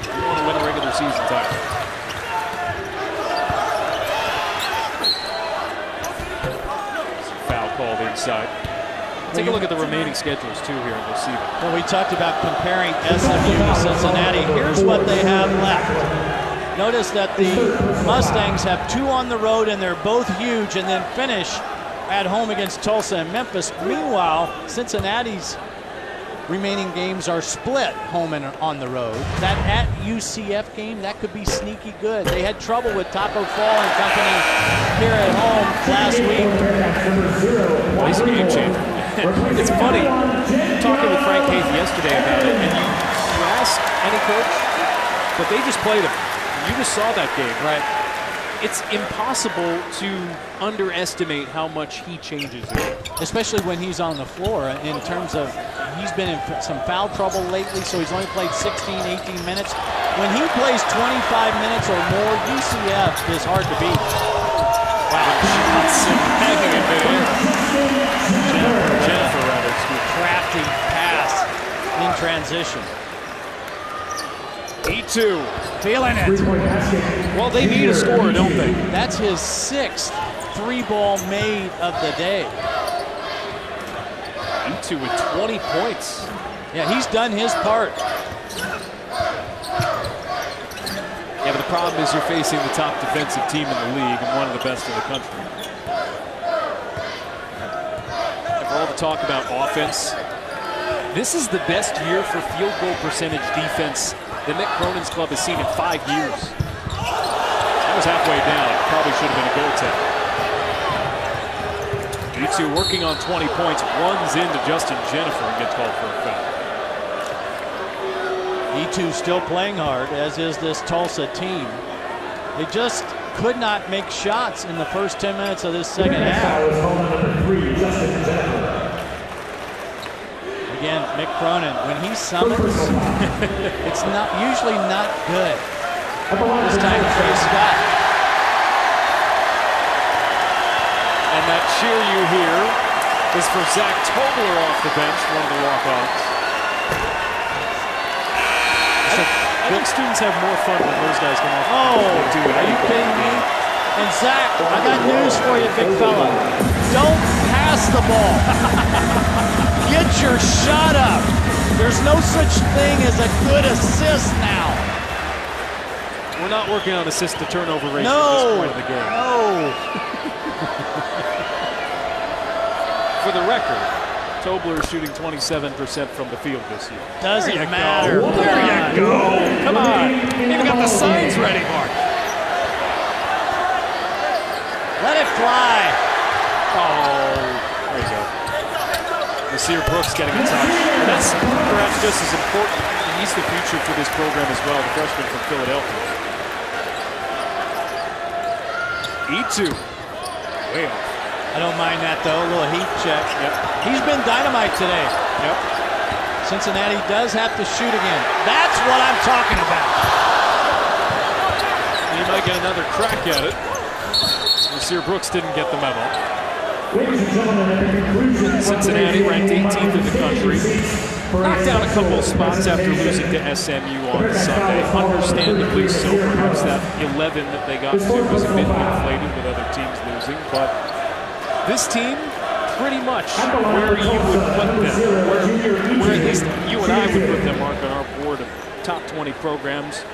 You want to win a regular season title. Foul called inside. Take a look at the remaining schedules too here, and we'll see that. Well, we talked about comparing SMU to Cincinnati. Here's what they have left. Notice that the Mustangs have 2 on the road, and they're both huge, and then finish at home against Tulsa and Memphis. Meanwhile, Cincinnati's remaining games are split home and on the road. That at UCF game, that could be sneaky good. They had trouble with Taco Fall and company here at home last week. Nice game changer. It's funny, talking with Frank Haith yesterday about it, and you ask any coach, but they just played him. You just saw that game, right? It's impossible to underestimate how much he changes it. Especially when he's on the floor in terms of, he's been in some foul trouble lately, so he's only played 16, 18 minutes. When he plays 25 minutes or more, UCF is hard to beat. Wow, Johnson hanging in midair. Jennifer, rather, crafty pass in transition. E2. Feeling it. Well, they need a score, don't they? That's his 6th 3-ball made of the day. E2 with 20 points. Yeah, he's done his part. Yeah, but the problem is you're facing the top defensive team in the league and one of the best in the country. And for all the talk about offense, this is the best year for field goal percentage defense that Mick Cronin's club has seen in 5 years. That was halfway down. Probably should have been a goal tag. E2 working on 20 points, runs into Justin Jennifer and gets called for a foul. E2 still playing hard, as is this Tulsa team. They just could not make shots in the first 10 minutes of this second half. Again, Mick Cronin, when he summons, it's usually not good. This time, Trey Scott. And that cheer you hear is for Zach Tobler off the bench, one of the walk-offs. I think students have more fun when those guys come off. Oh, are you kidding me? And Zach, I got news for you, big fella. Don't pass the ball. your shot up. There's no such thing as a good assist now. We're not working on assist to turnover ratio No. at this point of the game. No. For the record, Tobler is shooting 27% from the field this year. Doesn't There you matter. go. There you go. Come on. Even got the signs ready, Mark. Let it fly. Oh, there you go. Nasir Brooks getting a touch. And that's perhaps just as important. And he's the future for this program as well, the freshman from Philadelphia. E2. Way off. I don't mind that, though. A little heat check. Yep. He's been dynamite today. Yep. Cincinnati does have to shoot again. That's what I'm talking about. He might get another crack at it. Nasir Brooks didn't get the memo. Ladies and gentlemen, at the conclusion of Cincinnati ranked 18th in the country. Knocked down a couple of spots after losing to SMU on Sunday. Understandably so. Perhaps that 11 that they got to was a bit inflated with other teams losing. But this team, pretty much where you would put them, where at least you and I would put them, Mark, on our board of top 20 programs,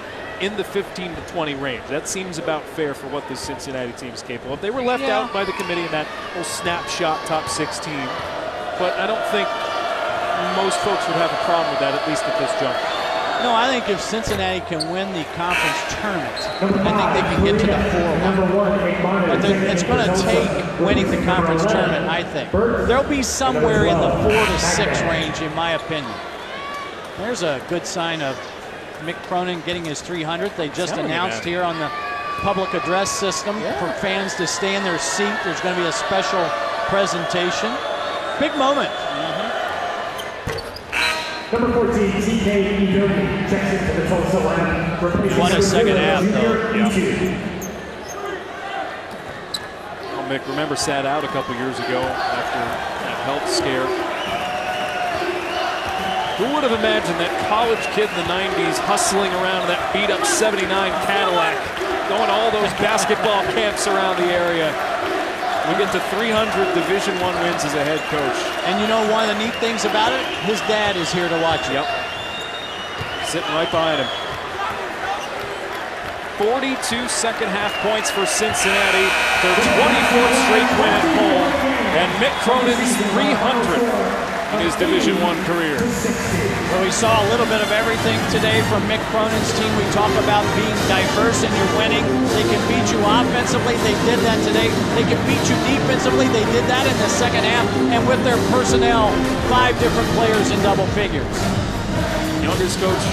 in the 15 to 20 range. That seems about fair for what this Cincinnati team is capable of. They were left out by the committee in that whole snapshot top 16, but I don't think most folks would have a problem with that, at least at this juncture. No, I think if Cincinnati can win the conference tournament, I think they can get to the 4-1. But it's going to take winning the conference tournament, I think. They'll be somewhere in the 4 to 6 range, in my opinion. There's a good sign of Mick Cronin getting his 300th. They just announced here on the public address system for fans to stay in their seat. There's going to be a special presentation. Big moment. Number 14, TK Udoka checks into the Tulsa line. What a second half, though. Well, Mick, remember, sat out a couple years ago after that health scare. Who would have imagined that college kid in the 90s hustling around in that beat-up 79 Cadillac, going to all those basketball camps around the area? We get to 300 Division I wins as a head coach. And you know one of the neat things about it? His dad is here to watch it. Yep. Sitting right behind him. 42 second-half points for Cincinnati. Their 24th straight win at home. And Mick Cronin's 300th in his Division I career. Well, we saw a little bit of everything today from Mick Cronin's team. We talk about being diverse and you're winning. They can beat you offensively. They did that today. They can beat you defensively. They did that in the second half. And with their personnel, 5 different players in double figures. Youngest coach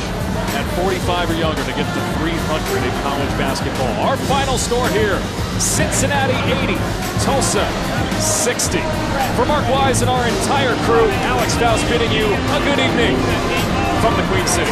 at 45 or younger to get to 300 in college basketball. Our final score here, Cincinnati 80, Tulsa 60. For Mark Wise and our entire crew, Alex Faust bidding you a good evening from the Queen City.